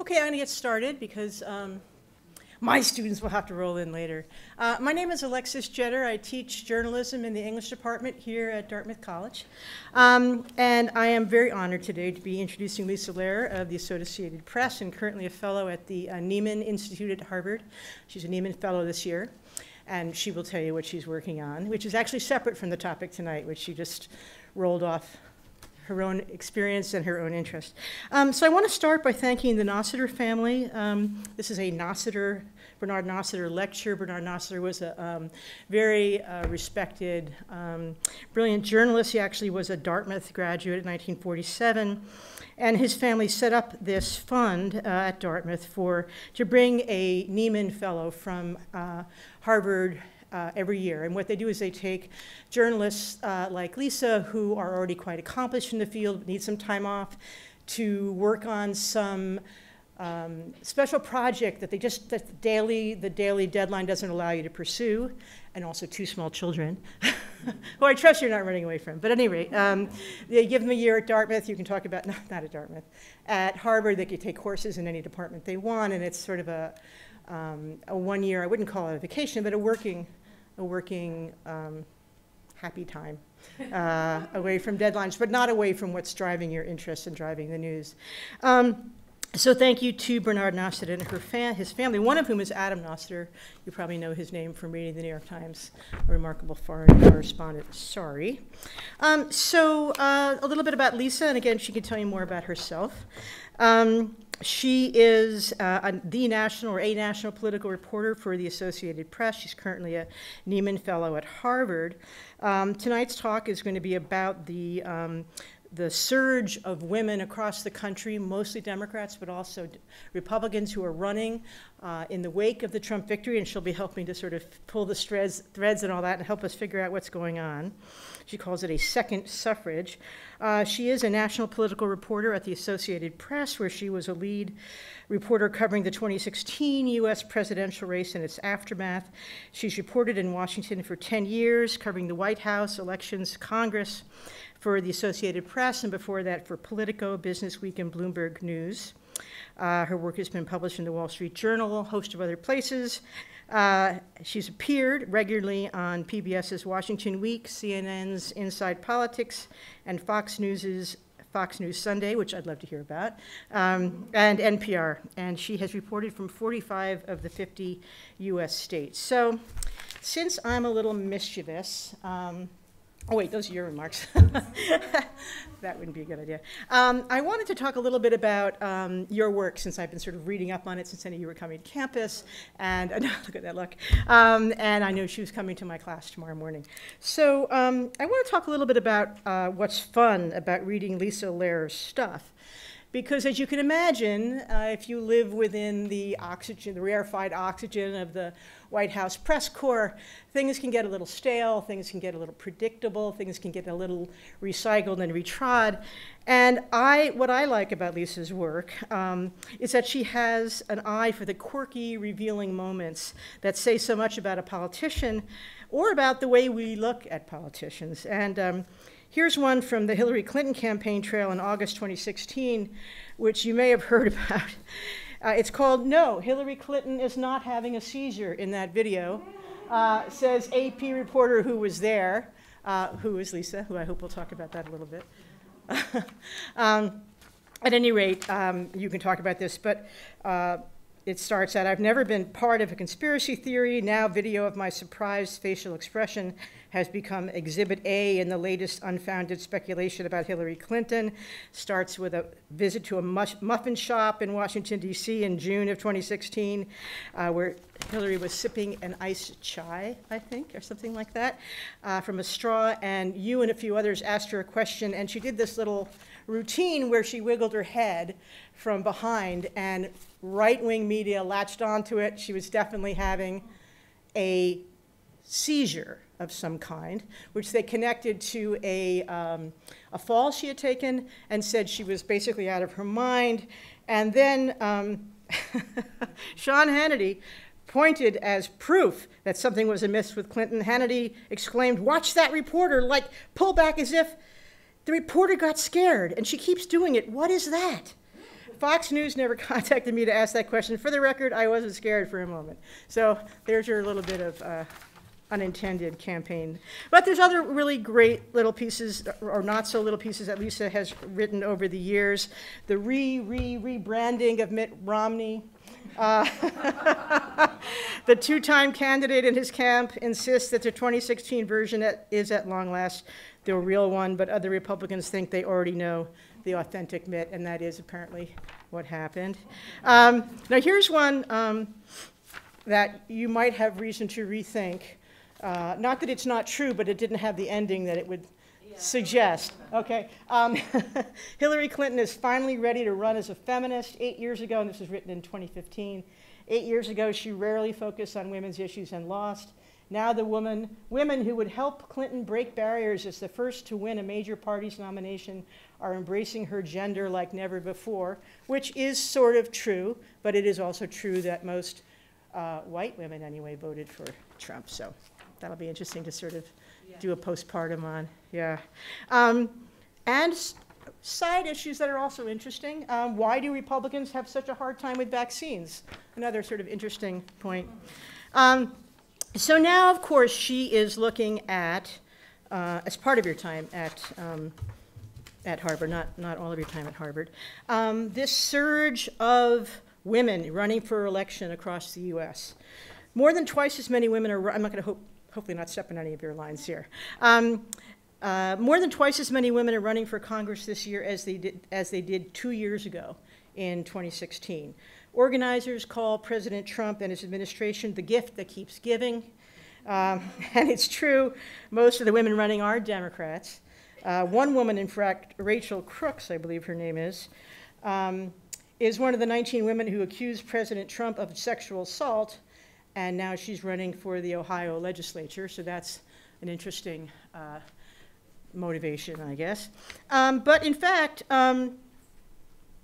Okay, I'm going to get started because my students will have to roll in later. My name is Alexis Jetter. I teach journalism in the English department here at Dartmouth College. And I am very honored today to be introducing Lisa Lerer of the Associated Press and currently a fellow at the Nieman Institute at Harvard. She's a Nieman Fellow this year. And she will tell you what she's working on, which is actually separate from the topic tonight, which she just rolled off her own experience and her own interest. So I want to start by thanking the Nossiter family. This is a Nossiter, Bernard Nossiter lecture. Bernard Nossiter was a very respected, brilliant journalist. He actually was a Dartmouth graduate in 1947. And his family set up this fund at Dartmouth to bring a Nieman Fellow from Harvard every year. And what they do is they take journalists like Lisa, who are already quite accomplished in the field, but need some time off, to work on some special project that the daily deadline doesn't allow you to pursue, and also two small children, who I trust you're not running away from. But at any rate, they give them a year at Dartmouth. You can talk about, not at Dartmouth, at Harvard. They can take courses in any department they want, and it's sort of a 1 year, I wouldn't call it a vacation, but a working happy time away from deadlines, but not away from what's driving your interest and driving the news. So thank you to Bernard Nossiter and his family, one of whom is Adam Nossiter. You probably know his name from reading the New York Times, a remarkable foreign correspondent. Sorry. So a little bit about Lisa, and again, she can tell you more about herself. She is the national or a national political reporter for the Associated Press. She's currently a Nieman Fellow at Harvard. Tonight's talk is going to be about the surge of women across the country, mostly Democrats, but also Republicans who are running in the wake of the Trump victory, and she'll be helping to sort of pull the threads and all that and help us figure out what's going on. She calls it a second suffrage. She is a national political reporter at the Associated Press, where she was a lead reporter covering the 2016 U.S. presidential race and its aftermath. She's reported in Washington for 10 years, covering the White House, elections, Congress, for the Associated Press, and before that for Politico, Business Week, and Bloomberg News. Her work has been published in the Wall Street Journal, a host of other places. She's appeared regularly on PBS's Washington Week, CNN's Inside Politics, and Fox News Sunday, which I'd love to hear about, and NPR. And she has reported from 45 of the 50 US states. So since I'm a little mischievous, oh wait, those are your remarks. That wouldn't be a good idea. I wanted to talk a little bit about your work, since I've been sort of reading up on it since I knew you were coming to campus, and look at that luck. And I know she was coming to my class tomorrow morning. So I want to talk a little bit about what's fun about reading Lisa Lerer's stuff. Because as you can imagine, if you live within the oxygen, the rarefied oxygen of the White House press corps, things can get a little stale, things can get a little predictable, things can get a little recycled and retrod. And what I like about Lisa's work is that she has an eye for the quirky, revealing moments that say so much about a politician or about the way we look at politicians. And here's one from the Hillary Clinton campaign trail in August 2016, which you may have heard about. It's called "No, Hillary Clinton is not having a seizure" in that video, says AP reporter who was there, who is Lisa, who I hope we'll talk about that a little bit. At any rate, you can talk about this, but it starts out, "I've never been part of a conspiracy theory. Now video of my surprised facial expression has become Exhibit A in the latest unfounded speculation about Hillary Clinton." Starts with a visit to a muffin shop in Washington, D.C. in June of 2016, where Hillary was sipping an iced chai, I think, or something like that, from a straw, and you and a few others asked her a question, and she did this little routine where she wiggled her head from behind, and right-wing media latched onto it. She was definitely having a seizure of some kind, which they connected to a fall she had taken, and said she was basically out of her mind. And then Sean Hannity pointed as proof that something was amiss with Clinton. Hannity exclaimed, "Watch that reporter," like pull back as if the reporter got scared, and she keeps doing it. What is that? Fox News never contacted me to ask that question. For the record, I wasn't scared for a moment. So there's your little bit of unintended campaign. But there's other really great little pieces, or not so little pieces, that Lisa has written over the years. The rebranding of Mitt Romney. The two-time candidate in his camp insists that the 2016 version is at long last the real one, but other Republicans think they already know the authentic Mitt, and that is apparently what happened. Now here's one that you might have reason to rethink. Not that it's not true, but it didn't have the ending that it would suggest. Okay. Hillary Clinton is finally ready to run as a feminist. 8 years ago, and this was written in 2015, 8 years ago, she rarely focused on women's issues and lost. Now the women who would help Clinton break barriers as the first to win a major party's nomination are embracing her gender like never before, which is sort of true, but it is also true that most white women anyway voted for Trump. So that'll be interesting to sort of do a postpartum on. Yeah. And side issues that are also interesting. Why do Republicans have such a hard time with vaccines? Another sort of interesting point. So now, of course, she is looking at, as part of your time at Harvard, not all of your time at Harvard, this surge of women running for election across the U.S. More than twice as many women are, I'm not going to hopefully not step on any of your lines here. More than twice as many women are running for Congress this year as they did 2 years ago in 2016. Organizers call President Trump and his administration the gift that keeps giving. And it's true, most of the women running are Democrats. One woman, in fact, Rachel Crooks, I believe her name is one of the 19 women who accused President Trump of sexual assault, and now she's running for the Ohio legislature, so that's an interesting motivation, I guess. But in fact,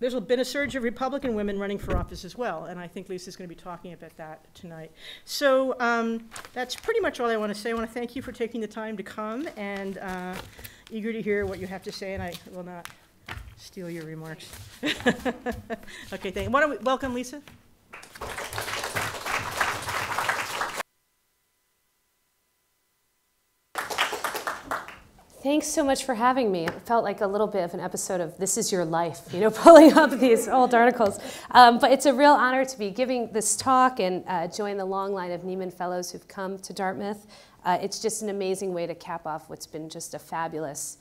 there's been a surge of Republican women running for office as well, and I think Lisa's going to be talking about that tonight. So that's pretty much all I want to say. I want to thank you for taking the time to come, and eager to hear what you have to say, and I will not steal your remarks. Okay, thank you. Why don't we welcome Lisa? Thanks so much for having me. It felt like a little bit of an episode of This Is Your Life, you know, pulling up these old articles. But it's a real honor to be giving this talk and join the long line of Nieman Fellows who've come to Dartmouth. It's just an amazing way to cap off what's been just a fabulous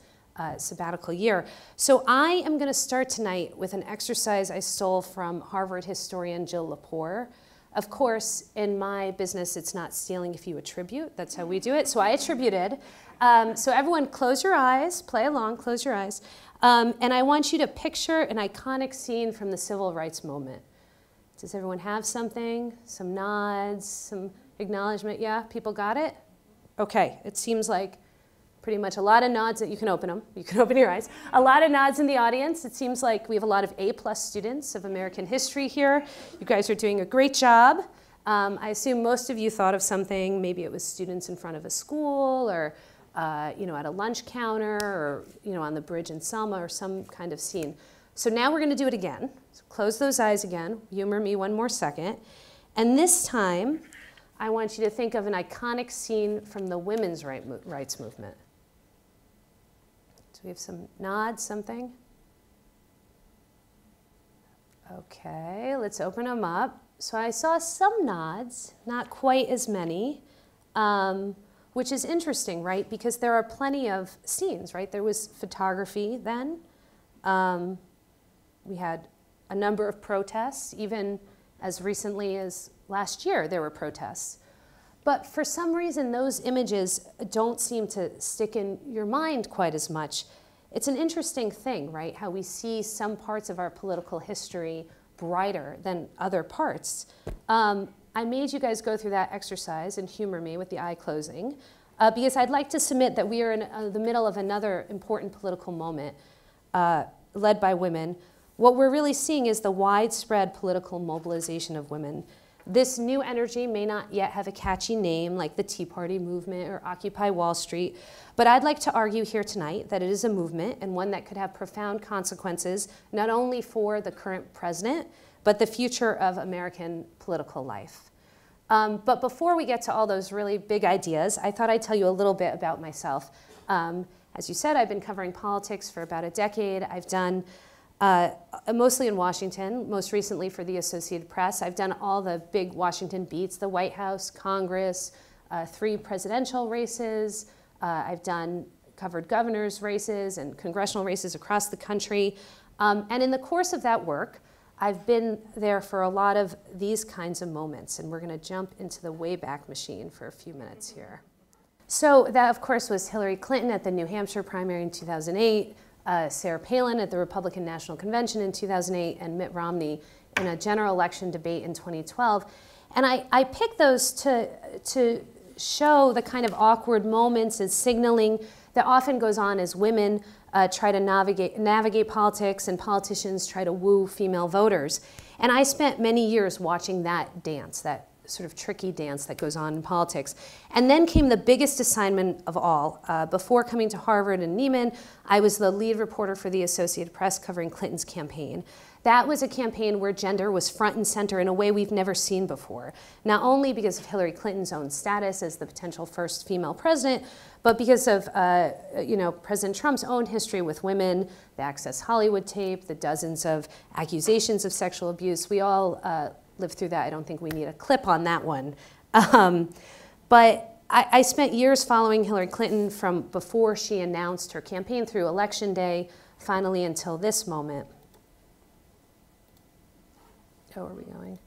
sabbatical year. So I am going to start tonight with an exercise I stole from Harvard historian Jill Lepore. Of course, in my business, it's not stealing if you attribute. That's how we do it. So I attributed. So everyone close your eyes, play along, close your eyes. And I want you to picture an iconic scene from the civil rights movement. Does everyone have something? Some nods, some acknowledgement? Yeah, people got it? Okay, it seems like pretty much a lot of nods. That you can open them. You can open your eyes. A lot of nods in the audience. It seems like we have a lot of A+ students of American history here. You guys are doing a great job. I assume most of you thought of something. Maybe it was students in front of a school, or you know, at a lunch counter, or you know, on the bridge in Selma, or some kind of scene. So now we're going to do it again. So close those eyes again. Humor me one more second. And this time, I want you to think of an iconic scene from the women's rights movement. So we have some nods, something. Okay, let's open them up. So I saw some nods, not quite as many, which is interesting, right? Because there are plenty of scenes, right? There was photography then. We had a number of protests. Even as recently as last year, there were protests. But for some reason, those images don't seem to stick in your mind quite as much. It's an interesting thing, right? How we see some parts of our political history brighter than other parts. I made you guys go through that exercise and humor me with the eye closing, because I'd like to submit that we are in the middle of another important political moment led by women. What we're really seeing is the widespread political mobilization of women. This new energy may not yet have a catchy name like the Tea Party movement or Occupy Wall Street, but I'd like to argue here tonight that it is a movement and one that could have profound consequences not only for the current president, but the future of American political life. But before we get to all those really big ideas, I thought I'd tell you a little bit about myself. As you said, I've been covering politics for about a decade. I've done mostly in Washington, most recently for the Associated Press. I've done all the big Washington beats, the White House, Congress, 3 presidential races. I've covered governor's races and congressional races across the country. And in the course of that work, I've been there for a lot of these kinds of moments. And we're going to jump into the Wayback Machine for a few minutes here. So that, of course, was Hillary Clinton at the New Hampshire primary in 2008, Sarah Palin at the Republican National Convention in 2008, and Mitt Romney in a general election debate in 2012. And I picked those to show the kind of awkward moments and signaling that often goes on as women try to navigate politics and politicians try to woo female voters. And I spent many years watching that dance, that sort of tricky dance that goes on in politics. And then came the biggest assignment of all. Before coming to Harvard and Nieman, I was the lead reporter for the Associated Press covering Clinton's campaign. That was a campaign where gender was front and center in a way we've never seen before. Not only because of Hillary Clinton's own status as the potential first female president, but because of President Trump's own history with women, the Access Hollywood tape, the dozens of accusations of sexual abuse. We all lived through that. I don't think we need a clip on that one. But I spent years following Hillary Clinton from before she announced her campaign through Election Day, finally until this moment. Oh, are we going?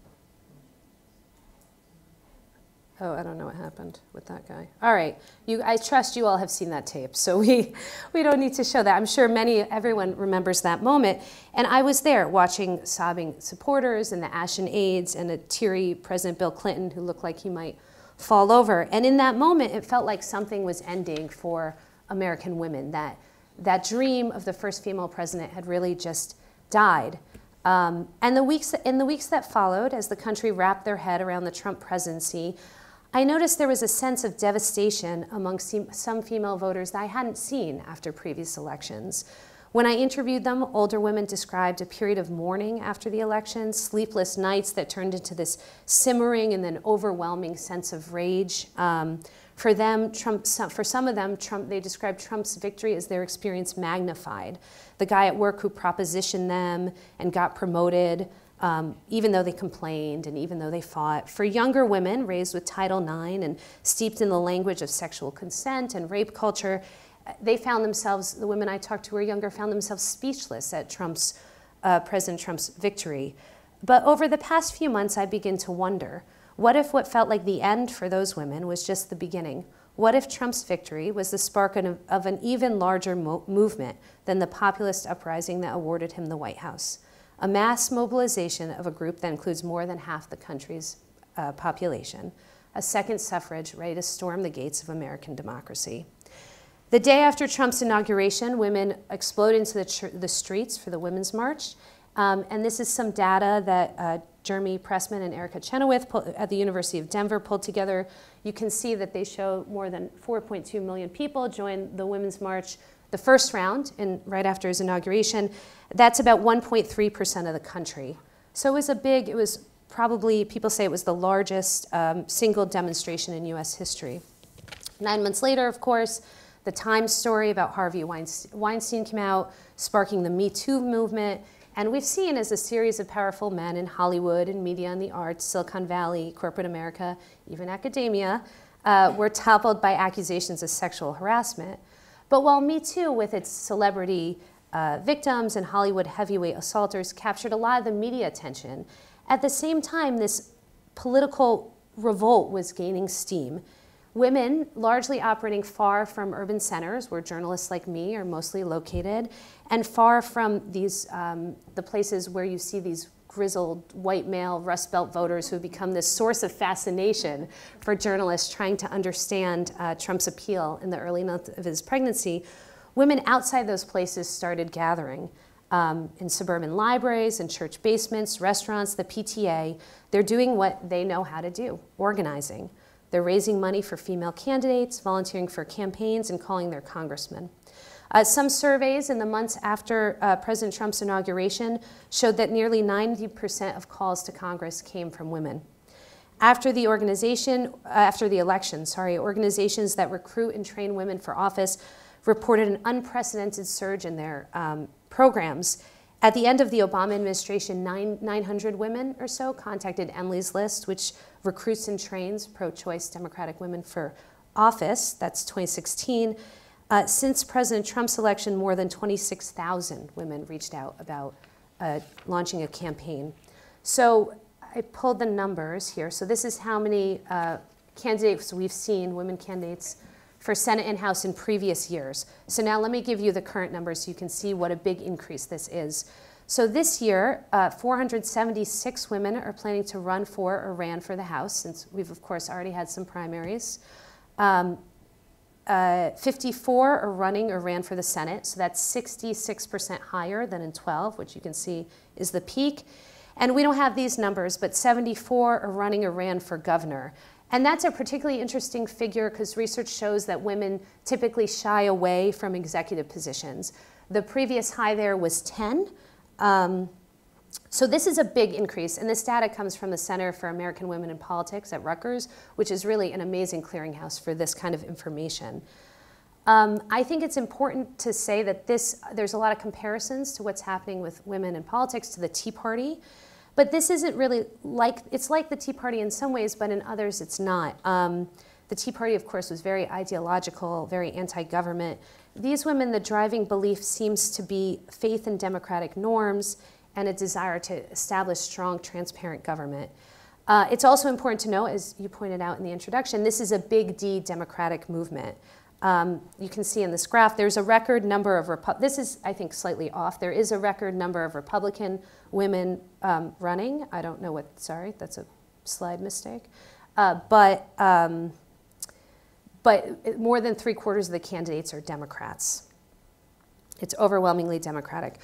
Oh, I don't know what happened with that guy. All right, I trust you all have seen that tape, so we don't need to show that. I'm sure everyone remembers that moment. And I was there watching sobbing supporters and the ashen aides and a teary President Bill Clinton who looked like he might fall over. And in that moment, it felt like something was ending for American women, that dream of the first female president had really just died. And in the weeks that followed, as the country wrapped their head around the Trump presidency, I noticed there was a sense of devastation among some female voters that I hadn't seen after previous elections. When I interviewed them, older women described a period of mourning after the election, sleepless nights that turned into this simmering and then overwhelming sense of rage. For some of them, they described Trump's victory as their experience magnified. The guy at work who propositioned them and got promoted, even though they complained and even though they fought. For younger women raised with Title IX and steeped in the language of sexual consent and rape culture, they found themselves, the women I talked to who were younger, found themselves speechless at President Trump's victory. But over the past few months, I begin to wonder, what if what felt like the end for those women was just the beginning? What if Trump's victory was the spark of an even larger movement than the populist uprising that awarded him the White House? A mass mobilization of a group that includes more than half the country's population. A second suffrage ready to storm the gates of American democracy. The day after Trump's inauguration, women exploded into the streets for the Women's March. And this is some data that Jeremy Pressman and Erica Chenoweth at the University of Denver pulled together. You can see that they show more than 4.2 million people joined the Women's March the first round, right after his inauguration. That's about 1.3% of the country. So it was probably, people say it was the largest single demonstration in US history. 9 months later, of course, the Times story about Harvey Weinstein came out, sparking the Me Too movement. And we've seen as a series of powerful men in Hollywood and media and the arts, Silicon Valley, corporate America, even academia, were toppled by accusations of sexual harassment. But while Me Too, with its celebrity victims and Hollywood heavyweight assaulters, captured a lot of the media attention, at the same time, this political revolt was gaining steam. Women, largely operating far from urban centers where journalists like me are mostly located, and far from the places where you see these grizzled white male Rust Belt voters who have become this source of fascination for journalists trying to understand Trump's appeal in the early months of his pregnancy, women outside those places started gathering. in suburban libraries, in church basements, restaurants, the PTA. They're doing what they know how to do, organizing. They're raising money for female candidates, volunteering for campaigns, and calling their congressmen. Some surveys in the months after President Trump's inauguration showed that nearly 90% of calls to Congress came from women. After the election, organizations that recruit and train women for office reported an unprecedented surge in their programs. At the end of the Obama administration, 900 women or so contacted Emily's List, which recruits and trains pro-choice Democratic women for office. That's 2016. Since President Trump's election, more than 26,000 women reached out about launching a campaign. So I pulled the numbers here. So this is how many candidates we've seen, women candidates, for Senate and House in previous years. So now let me give you the current numbers so you can see what a big increase this is. So this year, 476 women are planning to run for or ran for the House, since we've, of course, already had some primaries. 54 are running or ran for the Senate, so that's 66% higher than in 12, which you can see is the peak. And we don't have these numbers, but 74 are running or ran for governor. And that's a particularly interesting figure because research shows that women typically shy away from executive positions. The previous high there was 10. So this is a big increase, and this data comes from the Center for American Women in Politics at Rutgers, which is really an amazing clearinghouse for this kind of information. I think it's important to say that there's a lot of comparisons to what's happening with women in politics to the Tea Party, but this isn't really it's like the Tea Party in some ways, but in others it's not. The Tea Party, of course, was very ideological, very anti-government. These women, the driving belief seems to be faith in democratic norms and a desire to establish strong, transparent government. It's also important to know, as you pointed out in the introduction, this is a big D democratic movement. You can see in this graph, there's a record number of, this is, I think, slightly off. There is a record number of Republican women running. I don't know what, sorry, that's a slide mistake. But more than 3/4 of the candidates are Democrats. It's overwhelmingly Democratic.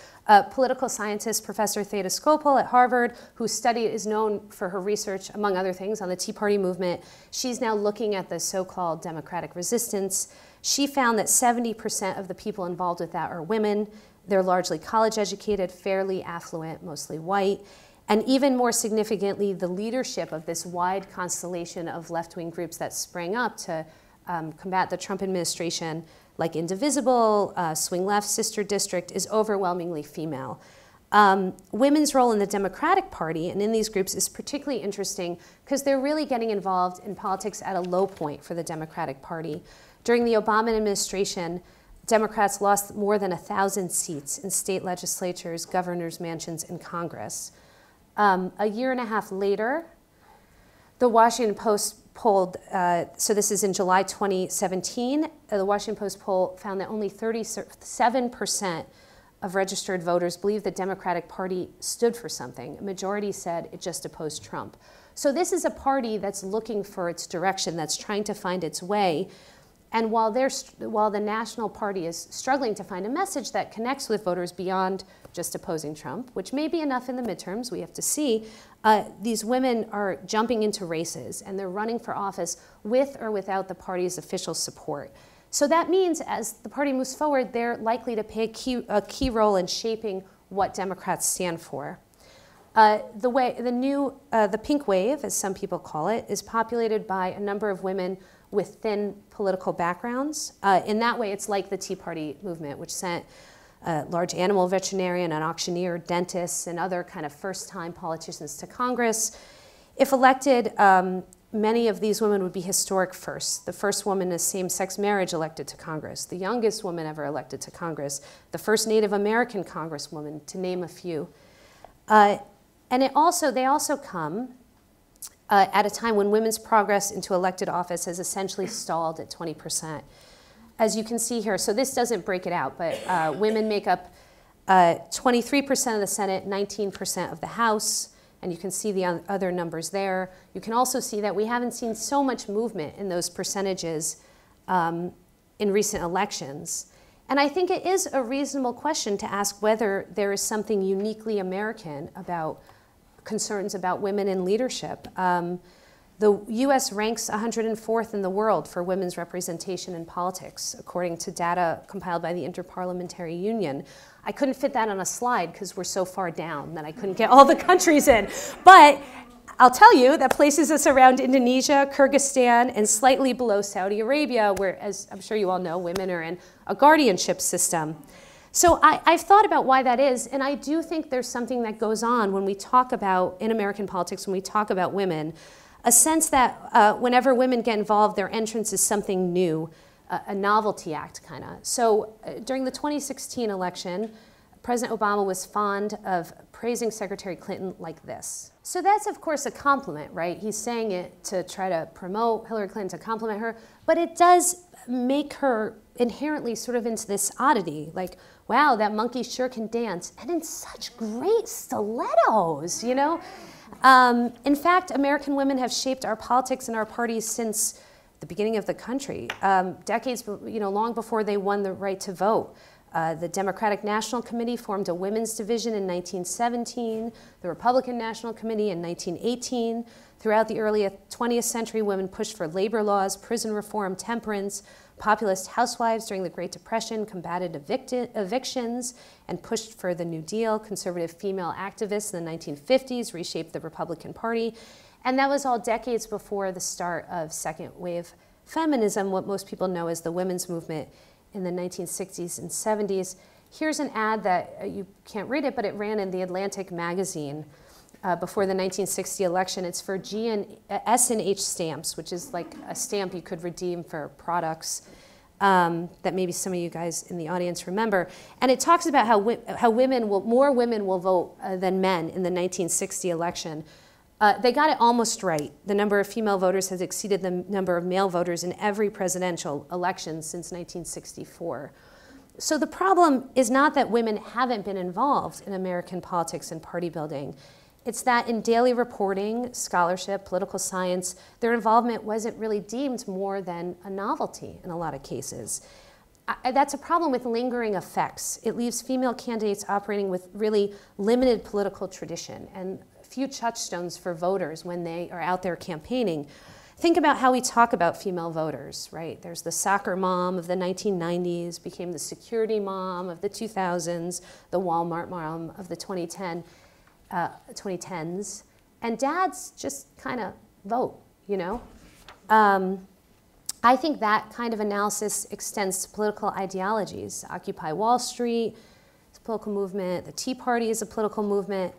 Political scientist Professor Theda Skopal at Harvard, who is known for her research, among other things, on the Tea Party movement. She's now looking at the so-called democratic resistance. She found that 70% of the people involved with that are women. They're largely college-educated, fairly affluent, mostly white. And even more significantly, the leadership of this wide constellation of left-wing groups that sprang up to combat the Trump administration, like Indivisible, Swing Left, Sister District, is overwhelmingly female. Women's role in the Democratic Party and in these groups is particularly interesting because they're really getting involved in politics at a low point for the Democratic Party. During the Obama administration, Democrats lost more than 1,000 seats in state legislatures, governors' mansions, and Congress. A year and a half later, the Washington Post polled, so this is in July 2017, the Washington Post poll found that only 37% of registered voters believed the Democratic Party stood for something. A majority said it just opposed Trump. So this is a party that's looking for its direction, that's trying to find its way. And while the National Party is struggling to find a message that connects with voters beyond just opposing Trump, which may be enough in the midterms, we have to see, these women are jumping into races and they're running for office with or without the party's official support. So that means as the party moves forward, they're likely to play a key role in shaping what Democrats stand for. The pink wave, as some people call it, is populated by a number of women with thin political backgrounds. In that way, it's like the Tea Party movement, which sent a large animal veterinarian, an auctioneer, dentists, and other kind of first-time politicians to Congress. If elected, many of these women would be historic firsts. The first woman in same-sex marriage elected to Congress, the youngest woman ever elected to Congress, the first Native American congresswoman, to name a few. And they also come at a time when women's progress into elected office has essentially stalled at 20%. As you can see here, so this doesn't break it out, but women make up 23% of the Senate, 19% of the House, and you can see the other numbers there. You can also see that we haven't seen so much movement in those percentages in recent elections. And I think it is a reasonable question to ask whether there is something uniquely American about concerns about women in leadership. The US ranks 104th in the world for women's representation in politics, according to data compiled by the Interparliamentary Union. I couldn't fit that on a slide because we're so far down that I couldn't get all the countries in. But I'll tell you, that places us around Indonesia, Kyrgyzstan, and slightly below Saudi Arabia, where, as I'm sure you all know, women are in a guardianship system. So I've thought about why that is, and I do think there's something that goes on when we talk about, in American politics, when we talk about women, a sense that whenever women get involved, their entrance is something new, a novelty act, kind of. So during the 2016 election, President Obama was fond of praising Secretary Clinton like this. So that's, of course, a compliment, right? He's saying it to try to promote Hillary Clinton, to compliment her, but it does make her inherently sort of into this oddity, like, wow, that monkey sure can dance, and in such great stilettos, you know? In fact, American women have shaped our politics and our parties since the beginning of the country, decades, long before they won the right to vote. The Democratic National Committee formed a women's division in 1917, the Republican National Committee in 1918. Throughout the early 20th century, women pushed for labor laws, prison reform, temperance. Populist housewives during the Great Depression combated evictions and pushed for the New Deal. Conservative female activists in the 1950s reshaped the Republican Party. And that was all decades before the start of second wave feminism, what most people know as the women's movement in the 1960s and 70s. Here's an ad that you can't read it, but it ran in the Atlantic magazine before the 1960 election. It's for S&H stamps, which is like a stamp you could redeem for products that maybe some of you guys in the audience remember. And it talks about how more women will vote than men in the 1960 election. They got it almost right. The number of female voters has exceeded the number of male voters in every presidential election since 1964. So the problem is not that women haven't been involved in American politics and party building. It's that in daily reporting, scholarship, political science, their involvement wasn't really deemed more than a novelty in a lot of cases. That's a problem with lingering effects. It leaves female candidates operating with really limited political tradition and few touchstones for voters when they are out there campaigning. Think about how we talk about female voters, right? There's the soccer mom of the 1990s, became the security mom of the 2000s, the Walmart mom of the 2010s, and dads just kind of vote, you know? I think that kind of analysis extends to political ideologies. Occupy Wall Street is a political movement, the Tea Party is a political movement,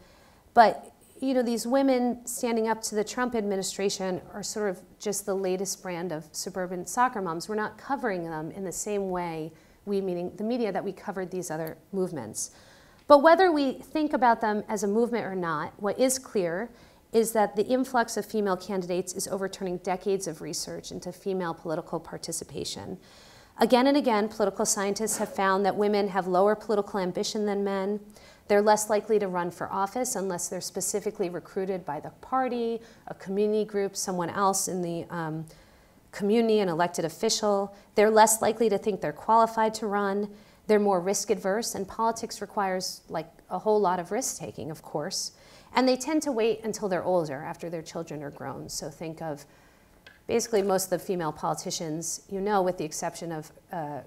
but these women standing up to the Trump administration are sort of just the latest brand of suburban soccer moms. We're not covering them in the same way, we meaning the media, that we covered these other movements. But whether we think about them as a movement or not, what is clear is that the influx of female candidates is overturning decades of research into female political participation. Again and again, political scientists have found that women have lower political ambition than men. They're less likely to run for office unless they're specifically recruited by the party, a community group, someone else in the community, an elected official. They're less likely to think they're qualified to run. They're more risk adverse, and politics requires like a whole lot of risk taking, of course. And they tend to wait until they're older, after their children are grown. So think of basically most of the female politicians, with the exception of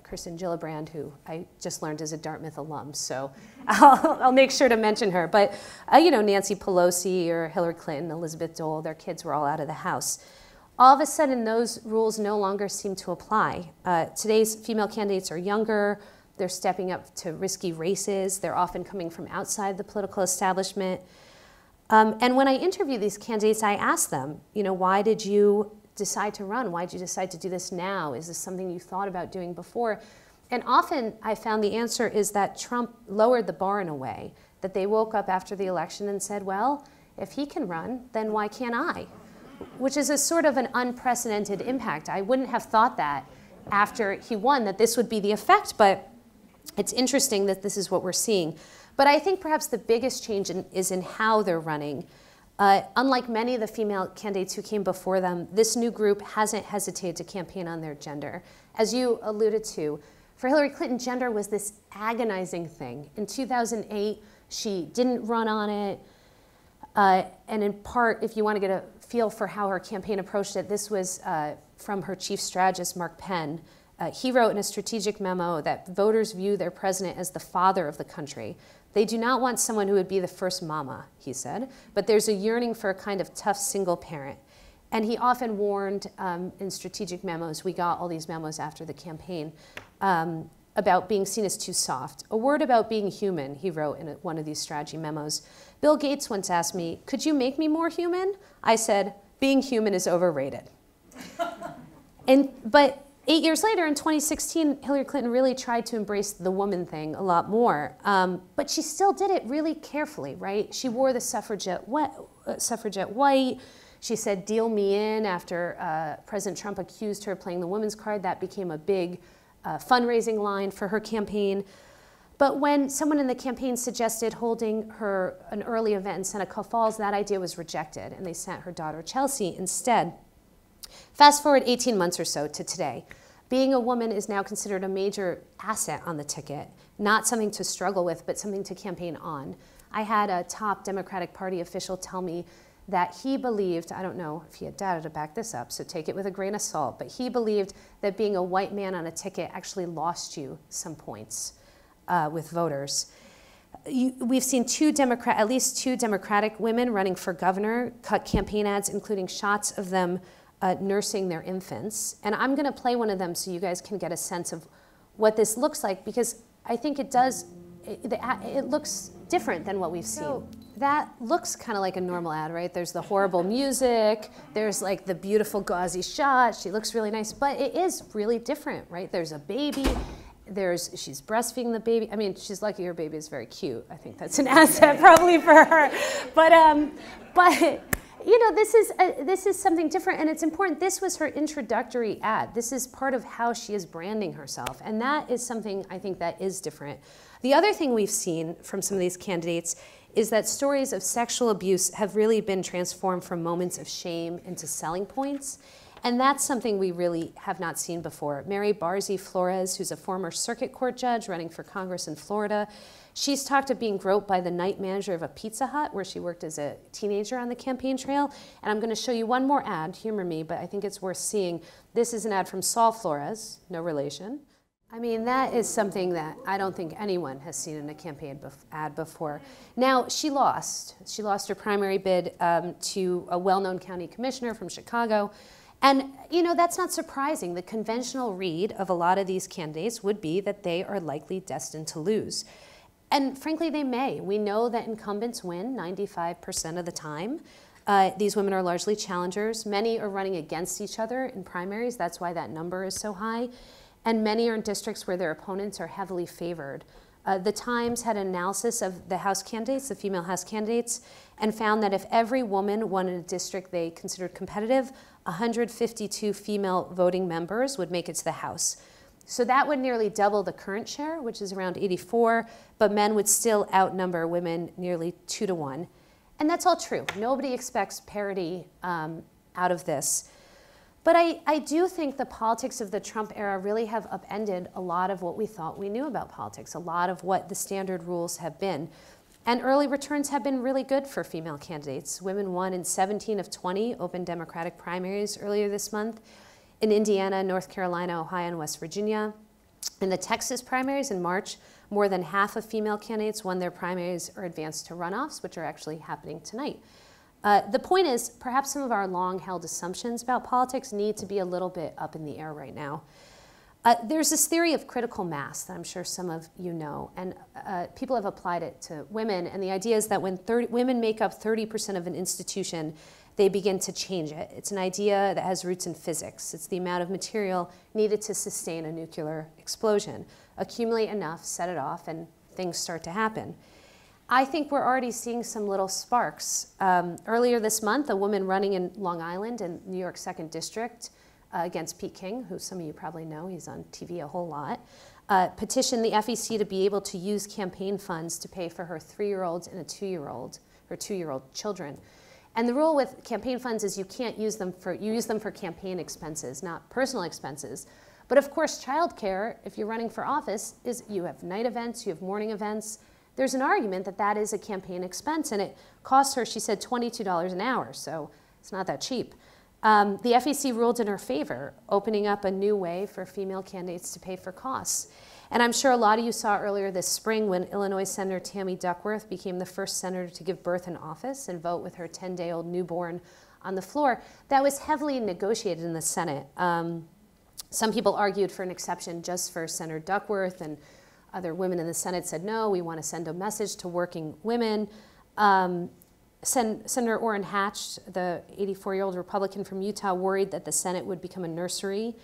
Kirsten Gillibrand, who I just learned is a Dartmouth alum, so I'll make sure to mention her. But, Nancy Pelosi or Hillary Clinton, Elizabeth Dole, their kids were all out of the house. All of a sudden, those rules no longer seem to apply. Today's female candidates are younger. They're stepping up to risky races. They're often coming from outside the political establishment. And when I interview these candidates, I ask them, why did you decide to run? Why did you decide to do this now? Is this something you thought about doing before? And often I found the answer is that Trump lowered the bar in a way, that they woke up after the election and said, well, if he can run, then why can't I? Which is a sort of an unprecedented impact. I wouldn't have thought that after he won, that this would be the effect, but it's interesting that this is what we're seeing. But I think perhaps the biggest change is in how they're running. Unlike many of the female candidates who came before them, this new group hasn't hesitated to campaign on their gender. As you alluded to, For Hillary Clinton, gender was this agonizing thing. In 2008, she didn't run on it. And in part, if you want to get a feel for how her campaign approached it, this was from her chief strategist, Mark Penn. He wrote in a strategic memo that voters view their president as the father of the country. They do not want someone who would be the first mama, he said, but there's a yearning for a kind of tough single parent. And he often warned in strategic memos, we got all these memos after the campaign, about being seen as too soft. A word about being human, he wrote in one of these strategy memos. Bill Gates once asked me, could you make me more human? I said, being human is overrated. But 8 years later, in 2016, Hillary Clinton really tried to embrace the woman thing a lot more. But she still did it really carefully, right? She wore the suffragette white. She said, deal me in, after President Trump accused her of playing the women's card. That became a big fundraising line for her campaign. But when someone in the campaign suggested holding her an early event in Seneca Falls, that idea was rejected, and they sent her daughter Chelsea instead. Fast forward 18 months or so to today. Being a woman is now considered a major asset on the ticket, not something to struggle with, but something to campaign on. I had a top Democratic Party official tell me that he believed, I don't know if he had data to back this up, so take it with a grain of salt, but he believed that being a white man on a ticket actually lost you some points with voters. We've seen at least two Democratic women running for governor cut campaign ads, including shots of them nursing their infants. And I'm going to play one of them so you guys can get a sense of what this looks like, because I think it looks different than what we've seen. So that looks kind of like a normal ad, right? There's the horrible music, there's like the beautiful gauzy shot, she looks really nice, but it is really different, right? There's a baby, she's breastfeeding the baby. I mean, she's lucky her baby is very cute. I think that's an asset probably for her. But you know, this is something different, and it's important. This was her introductory ad. This is part of how she is branding herself, and that is something I think that is different. The other thing we've seen from some of these candidates is that stories of sexual abuse have really been transformed from moments of shame into selling points, and that's something we really have not seen before. Mary Barzee Flores, who's a former circuit court judge running for Congress in Florida, she's talked of being groped by the night manager of a Pizza Hut where she worked as a teenager on the campaign trail. And I'm going to show you one more ad, humor me, but I think it's worth seeing. This is an ad from Saul Flores, no relation. I mean, that is something that I don't think anyone has seen in a campaign ad before. Now, she lost. She lost her primary bid to a well-known county commissioner from Chicago. And, you know, that's not surprising. The conventional read of a lot of these candidates would be that they are likely destined to lose. And frankly, they may. We know that incumbents win 95% of the time. These women are largely challengers. Many are running against each other in primaries. That's why that number is so high. And many are in districts where their opponents are heavily favored. The Times had an analysis of the House candidates, the female House candidates, and found that if every woman won in a district they considered competitive, 152 female voting members would make it to the House. So that would nearly double the current share, which is around 84, but men would still outnumber women nearly 2 to 1. And that's all true. Nobody expects parity out of this. But I do think the politics of the Trump era really have upended a lot of what we thought we knew about politics, a lot of what the standard rules have been. And early returns have been really good for female candidates. Women won in 17 of 20 open Democratic primaries earlier this month. In Indiana, North Carolina, Ohio, and West Virginia. In the Texas primaries in March, more than half of female candidates won their primaries or advanced to runoffs, which are actually happening tonight. The point is, perhaps some of our long-held assumptions about politics need to be a little bit up in the air right now. There's this theory of critical mass that I'm sure some of you know, and people have applied it to women, and the idea is that when women make up 30% of an institution, they begin to change it. It's an idea that has roots in physics. It's the amount of material needed to sustain a nuclear explosion. Accumulate enough, set it off, and things start to happen. I think we're already seeing some little sparks. Earlier this month, a woman running in Long Island in New York's 2nd District against Pete King, who some of you probably know, he's on TV a whole lot, petitioned the FEC to be able to use campaign funds to pay for her 3-year-olds and her 2-year-old children. And the rule with campaign funds is you can't use them for campaign expenses, not personal expenses. But of course, childcare, if you're running for office, is you have night events, you have morning events. There's an argument that that is a campaign expense, and it costs her, she said, $22 an hour, so it's not that cheap. The FEC ruled in her favor, opening up a new way for female candidates to pay for costs. And I'm sure a lot of you saw earlier this spring when Illinois Senator Tammy Duckworth became the first senator to give birth in office and vote with her 10-day-old newborn on the floor. That was heavily negotiated in the Senate. Some people argued for an exception just for Senator Duckworth, and other women in the Senate said, no, we want to send a message to working women. Senator Orrin Hatch, the 84-year-old Republican from Utah, worried that the Senate would become a nursery.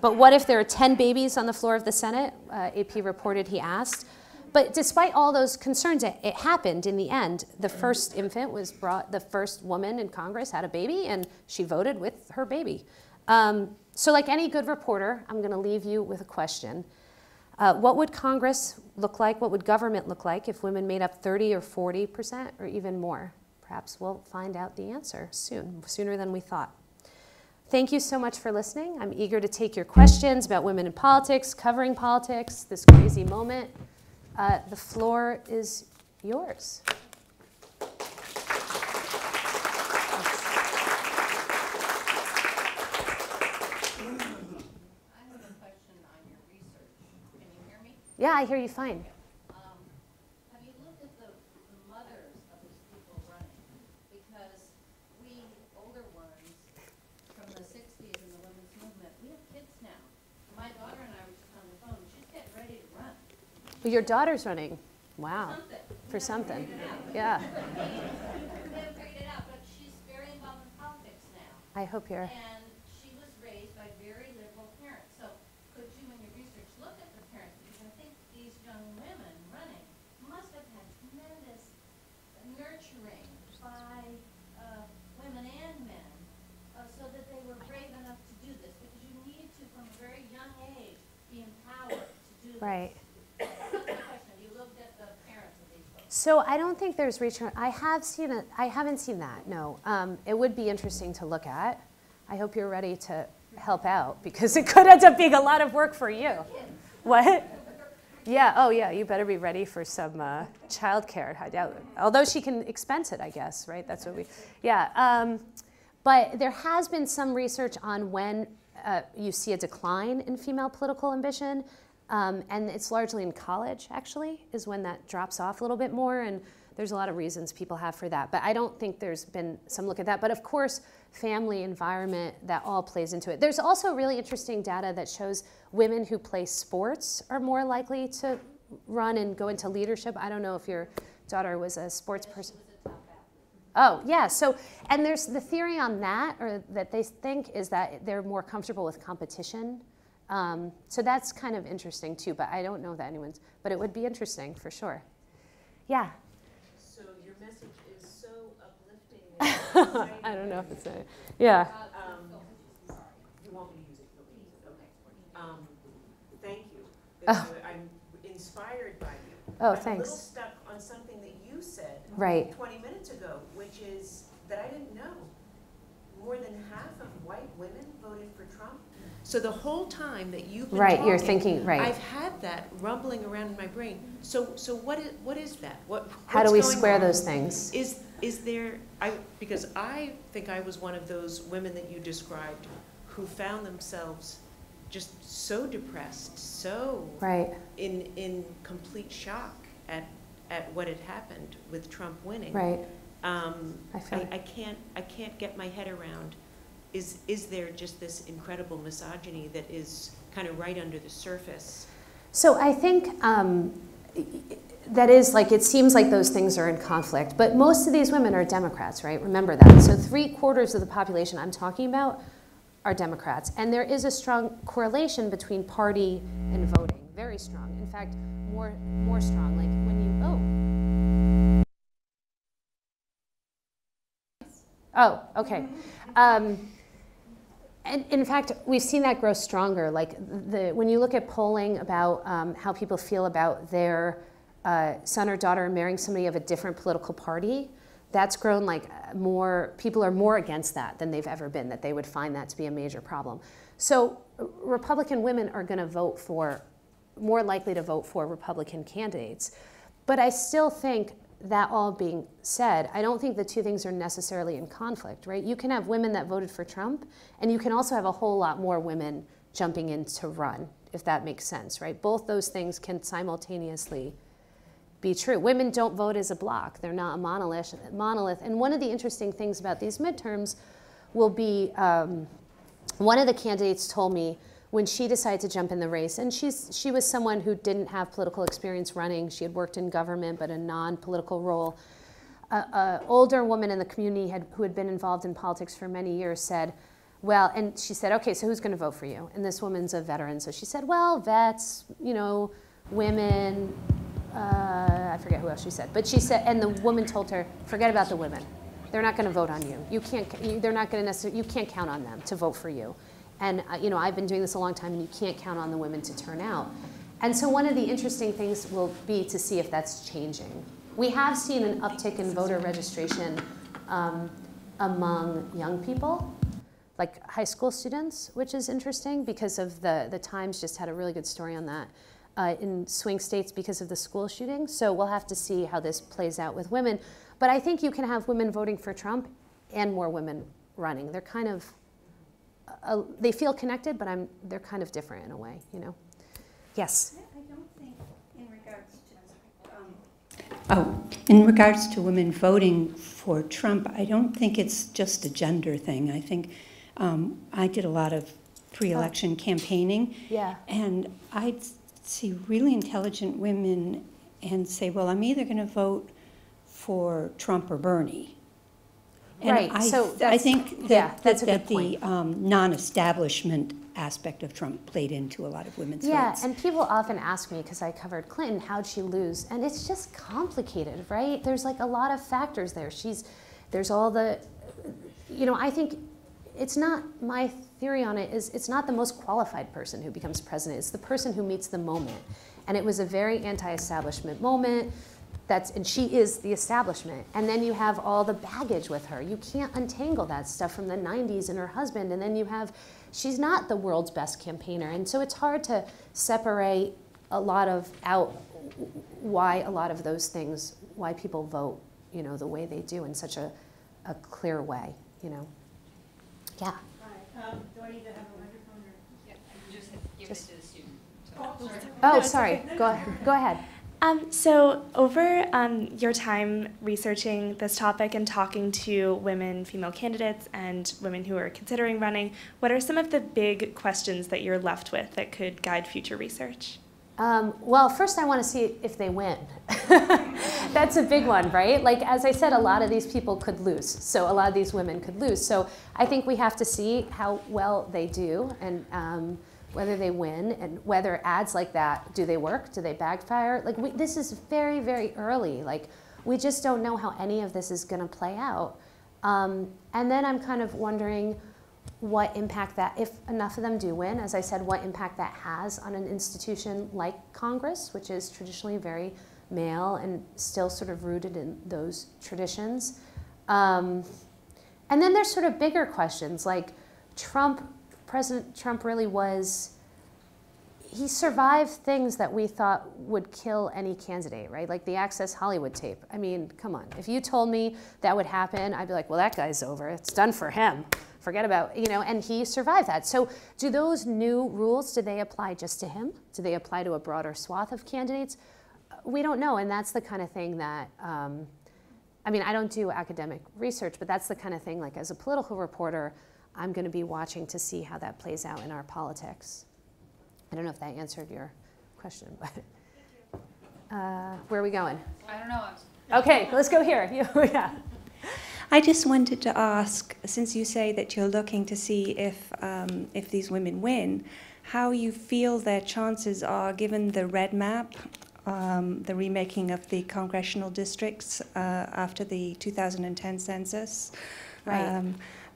But what if there are 10 babies on the floor of the Senate? AP reported he asked. But despite all those concerns, it happened in the end. The first infant was brought, the first woman in Congress had a baby, and she voted with her baby. So like any good reporter, I'm going to leave you with a question. What would Congress look like? What would government look like if women made up 30 or 40% or even more? Perhaps we'll find out the answer soon, sooner than we thought. Thank you so much for listening. I'm eager to take your questions about women in politics, covering politics, this crazy moment. The floor is yours. I have a question on your research. Can you hear me? Yeah, I hear you fine. Have you looked at the mothers of these people running? Because we older ones from the 60s and the women's movement, we have kids now. My daughter and I were just on the phone. She's getting ready to run. Well, your daughter's running. Wow. For something. Yeah. We haven't figured it out, but she's very involved in politics now. I hope you're. And she was raised by very liberal parents. So could you, in your research, look at the parents? Because I think these young women running must have had tremendous nurturing by women and men so that they were brave enough to do this. Because you need to, from a very young age, be empowered to do this. Right. That's my question. Have you looked at the parents of these folks? So I don't think there's return. I have seen it. I haven't seen that. No. It would be interesting to look at. I hope you're ready to help out because it could end up being a lot of work for you. What? Yeah. Oh, yeah. You better be ready for some childcare. Although she can expense it, I guess. Right. That's what we. Yeah. But there has been some research on when you see a decline in female political ambition. And it's largely in college, actually, is when that drops off a little bit more. And there's a lot of reasons people have for that. But I don't think there's been some look at that. But of course, family, environment, that all plays into it. There's also really interesting data that shows women who play sports are more likely to run and go into leadership. I don't know if your daughter was a sports person. Oh, yeah. So, and there's the theory on that, or that they think, is that they're more comfortable with competition. So that's kind of interesting too, but I don't know that anyone's, but it would be interesting for sure. Yeah. So your message is so uplifting. I don't know if it's a, yeah. You want me to use it? Okay. Thank you. Oh. I'm inspired by you. Oh, I'm thanks. a little stuck on something that you said Right. 20 minutes ago, which is that I didn't know. More than half of white women voted for Trump. So the whole time that you've been Right, talking, you're thinking, right. I've had that rumbling around in my brain. So what is that? How do we what's going square on? those things? Is there, because I think I was one of those women that you described who found themselves just so depressed, so Right. in complete shock at what had happened with Trump winning. Right. I can't get my head around. Is there just this incredible misogyny that is kind of right under the surface? So I think that is like, it seems like those things are in conflict, but most of these women are Democrats, right? Remember that. So 3/4 of the population I'm talking about are Democrats. And there is a strong correlation between party and voting, very strong. In fact, more strong, like when you, oh, okay. And in fact, we've seen that grow stronger. Like when you look at polling about how people feel about their son or daughter marrying somebody of a different political party, that's grown like more, people are more against that than they've ever been, that they would find that to be a major problem. So Republican women are going to vote for, more likely to vote for Republican candidates. But I still think, that all being said, I don't think the two things are necessarily in conflict, right? You can have women that voted for Trump, and you can also have a whole lot more women jumping in to run, if that makes sense, right? Both those things can simultaneously be true. Women don't vote as a bloc. They're not a monolith. And one of the interesting things about these midterms will be, one of the candidates told me when she decided to jump in the race, and she was someone who didn't have political experience running. She had worked in government, but a non-political role. An older woman in the community who had been involved in politics for many years said, well, and she said, okay, so who's going to vote for you? And this woman's a veteran. So she said, well, vets, you know, women, I forget who else she said. But she said, and the woman told her, forget about the women. They're not going to vote on you. You can't count on them to vote for you. And you know, I've been doing this a long time, and you can't count on the women to turn out. And so one of the interesting things will be to see if that's changing. We have seen an uptick in voter registration among young people, like high school students, which is interesting because of the Times just had a really good story on that in swing states because of the school shooting. So we'll have to see how this plays out with women. But I think you can have women voting for Trump and more women running. They're kind of, they feel connected, but they're kind of different in a way, you know? Yes? I don't think in regards to women voting for Trump, I don't think it's just a gender thing. I think I did a lot of pre-election campaigning, Yeah. and I'd see really intelligent women and say, well, I'm either going to vote for Trump or Bernie. And Right, I think that, that's a good the non-establishment aspect of Trump played into a lot of women's votes. Yeah, and people often ask me, because I covered Clinton, how'd she lose? And it's just complicated, right? There's like a lot of factors there. There's all the, you know, I think it's not, my theory on it is it's not the most qualified person who becomes president. It's the person who meets the moment. And it was a very anti-establishment moment. And she is the establishment. And then you have all the baggage with her. You can't untangle that stuff from the 90s and her husband. And then you have, she's not the world's best campaigner. And so it's hard to separate out why a lot of those things, why people vote, you know, the way they do in such a clear way, you know. Yeah. Hi, do I need to have a microphone or? Yeah, just give it to the student. So, sorry. Oh, sorry. Go ahead. So over your time researching this topic and talking to women, female candidates, and women who are considering running, what are some of the big questions that you're left with that could guide future research? Well, first I want to see if they win. That's a big one, right? Like, as I said, a lot of these people could lose. So a lot of these women could lose. So I think we have to see how well they do and whether they win and whether ads like that, do they work? Do they backfire? Like, this is very, very early. Like, we just don't know how any of this is going to play out. And then I'm kind of wondering what impact that, if enough of them do win, as I said, what impact that has on an institution like Congress, which is traditionally very male and still sort of rooted in those traditions. And then there's sort of bigger questions, like President Trump really he survived things that we thought would kill any candidate, right? Like the Access Hollywood tape. I mean, come on. If you told me that would happen, I'd be like, well, that guy's over. It's done for him. Forget about, you know, and he survived that. So do those new rules, do they apply just to him? Do they apply to a broader swath of candidates? We don't know, and that's the kind of thing that, I mean, I don't do academic research, but that's the kind of thing, like as a political reporter, I'm going to be watching to see how that plays out in our politics. I don't know if that answered your question, but where are we going? I don't know. Okay, let's go here. Yeah. I just wanted to ask, since you say that you're looking to see if these women win, how you feel their chances are given the red map, the remaking of the congressional districts after the 2010 census. Right.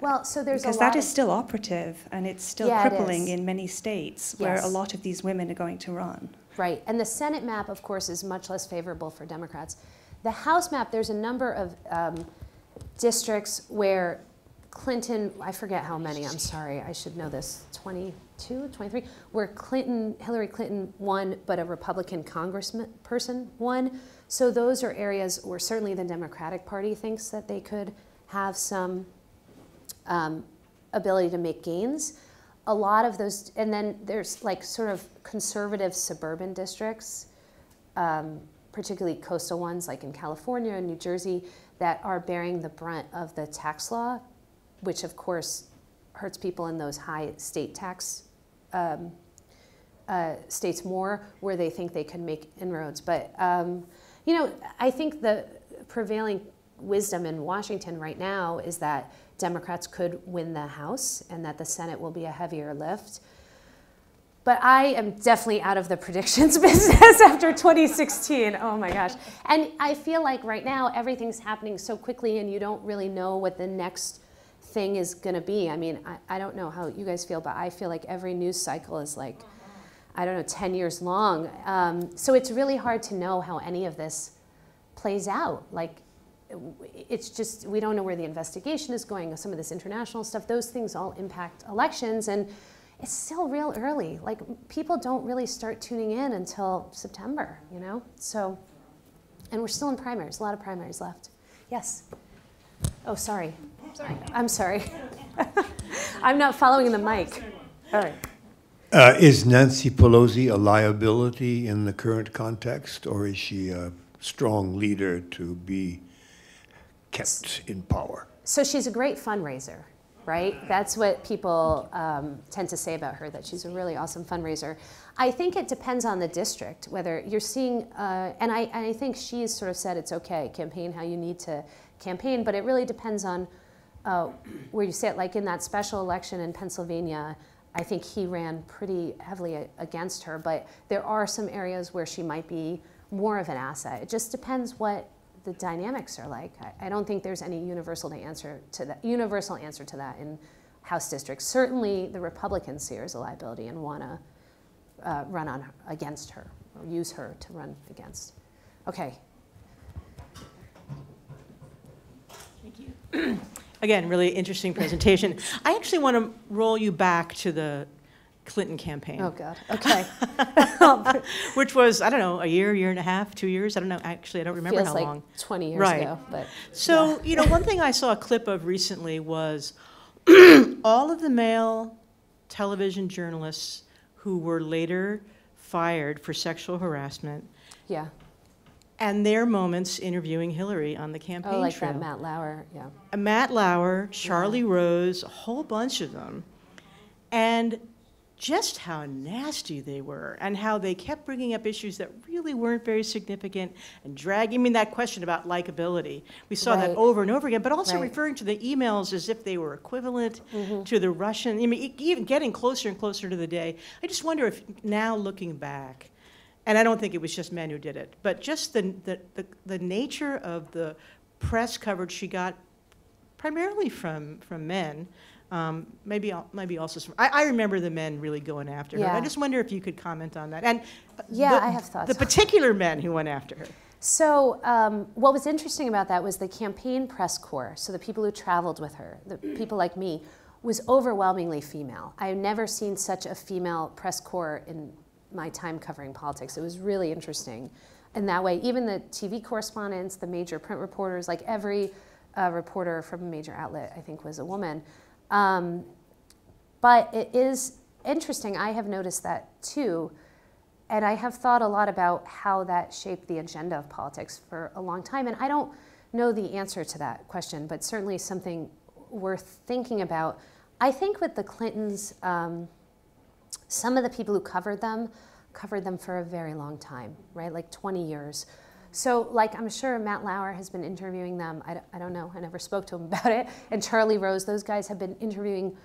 Well, so there's because that is still operative and it's still crippling in many states where a lot of these women are going to run. Right, and the Senate map, of course, is much less favorable for Democrats. The House map, there's a number of districts where Clinton, I forget how many, I'm sorry, I should know this, 22, 23, where Hillary Clinton won, but a Republican congressperson won. So those are areas where certainly the Democratic Party thinks that they could have some ability to make gains. A lot of those, and then there's like sort of conservative suburban districts, particularly coastal ones like in California and New Jersey, that are bearing the brunt of the tax law, which of course hurts people in those high state tax states more, where they think they can make inroads. But you know, I think the prevailing wisdom in Washington right now is that Democrats could win the House and that the Senate will be a heavier lift. But I am definitely out of the predictions business after 2016. Oh my gosh. And I feel like right now everything's happening so quickly and you don't really know what the next thing is going to be. I mean, I don't know how you guys feel, but I feel like every news cycle is like, I don't know, 10 years long. So it's really hard to know how any of this plays out. Like, it's just, we don't know where the investigation is going, some of this international stuff. Those things all impact elections, and it's still real early. Like, people don't really start tuning in until September, you know? So, and we're still in primaries, a lot of primaries left. Yes? Oh, sorry. I'm sorry. I'm not following the mic. All right. Is Nancy Pelosi a liability in the current context, or is she a strong leader to be kept in power? So she's a great fundraiser, right? That's what people tend to say about her, that she's a really awesome fundraiser. I think it depends on the district, whether you're seeing, and I think she's sort of said it's okay, campaign how you need to campaign, but it really depends on where you sit. Like in that special election in Pennsylvania, I think he ran pretty heavily against her, but there are some areas where she might be more of an asset. It just depends what the dynamics are like. I don't think there's any universal answer to that in House districts. Certainly the Republicans see her as a liability and want to run against her, or use her to run against. Okay. Thank you. Again, really interesting presentation. I actually want to roll you back to the Clinton campaign. Oh, God. Okay. Which was, I don't know, a year and a half, 2 years? I don't know. Actually, I don't remember how long. 20 years ago. But so, yeah. you know, one thing I saw a clip of recently was all of the male television journalists who were later fired for sexual harassment. Yeah. And their moments interviewing Hillary on the campaign trail. Oh, like that Matt Lerer, yeah. Matt Lerer, Charlie Rose, a whole bunch of them. And just how nasty they were, and how they kept bringing up issues that really weren't very significant and dragging. I mean, that question about likability. We saw that over and over again, but also referring to the emails as if they were equivalent to the Russian. I mean, even getting closer and closer to the day. I just wonder if now looking back, and I don't think it was just men who did it, but just the nature of the press coverage she got, primarily from men. Maybe also some, I remember the men really going after her. I just wonder if you could comment on that. And I have thoughts. The particular men who went after her. So what was interesting about that was the campaign press corps, so the people who traveled with her, the people like me, was overwhelmingly female. I've never seen such a female press corps in my time covering politics. It was really interesting. And that way, even the TV correspondents, the major print reporters, like every reporter from a major outlet, I think, was a woman. But it is interesting, I have noticed that too, and I have thought a lot about how that shaped the agenda of politics for a long time, and I don't know the answer to that question, but certainly something worth thinking about. I think with the Clintons, some of the people who covered them for a very long time, right, like 20 years. So, like, I'm sure Matt Lerer has been interviewing them. I don't know. I never spoke to him about it. And Charlie Rose, those guys have been interviewing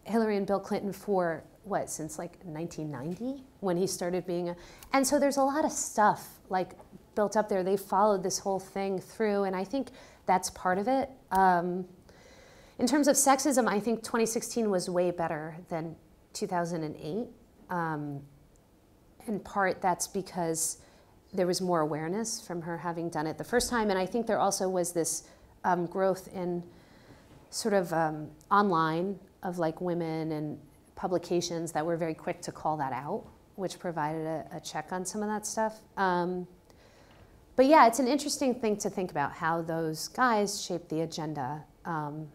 Hillary and Bill Clinton for, what, since, like, 1990? When he started being a... And so there's a lot of stuff, like, built up there. They followed this whole thing through, and I think that's part of it. In terms of sexism, I think 2016 was way better than 2008. In part, that's because there was more awareness from her having done it the first time, and I think there also was this growth in sort of online of like women and publications that were very quick to call that out, which provided a check on some of that stuff. But yeah, it's an interesting thing to think about how those guys shaped the agenda and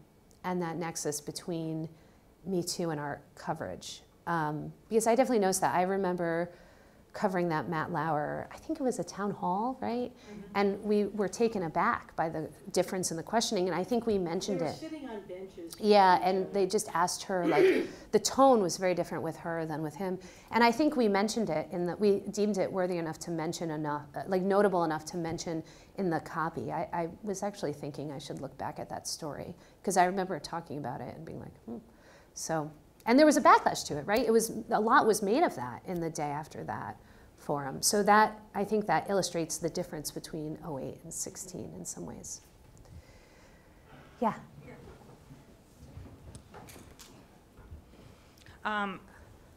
that nexus between Me Too and our coverage. Because I definitely noticed that. I remember covering that Matt Lauer, I think it was a town hall, right? Mm-hmm. And we were taken aback by the difference in the questioning, and I think we mentioned it. They were sitting on benches. Yeah, and they just asked her, like, the tone was very different with her than with him. And I think we mentioned it in that we deemed it worthy enough to mention enough, like notable enough to mention in the copy. I was actually thinking I should look back at that story, because I remember talking about it and being like, So, and there was a backlash to it, right? It was, a lot was made of that in the day after that forum. So that, I think that illustrates the difference between 08 and 16 in some ways. Yeah.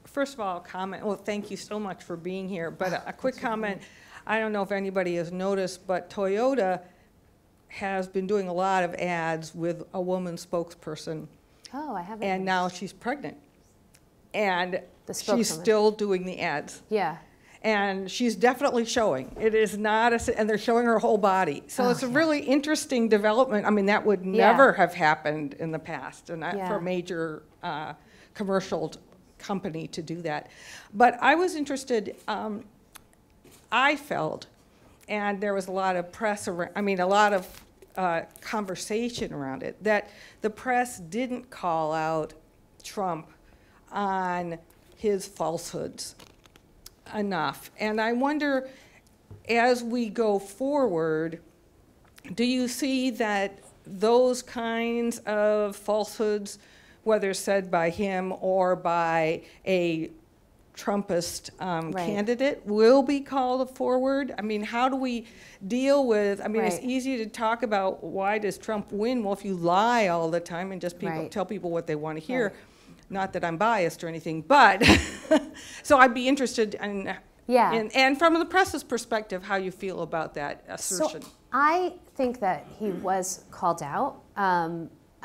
First of all, comment, well, thank you so much for being here, but a quick comment. I don't know if anybody has noticed, but Toyota has been doing a lot of ads with a woman spokesperson. Oh, I haven't. And now she's pregnant. And The she's still doing the ads. Yeah. And she's definitely showing. It is not, and they're showing her whole body. So it's a really interesting development. I mean, that would never have happened in the past, and for a major commercial company to do that. But I was interested, I felt, and there was a lot of press around, I mean, a lot of conversation around it, that the press didn't call out Trump on his falsehoods enough. And I wonder, as we go forward, do you see that those kinds of falsehoods, whether said by him or by a Trumpist candidate, will be called forward? I mean, how do we deal with, I mean, it's easy to talk about why does Trump win? Well, if you lie all the time and just tell people what they want to hear, not that I'm biased or anything, but so I'd be interested in, and from the press's perspective, how you feel about that assertion. So I think that he was called out.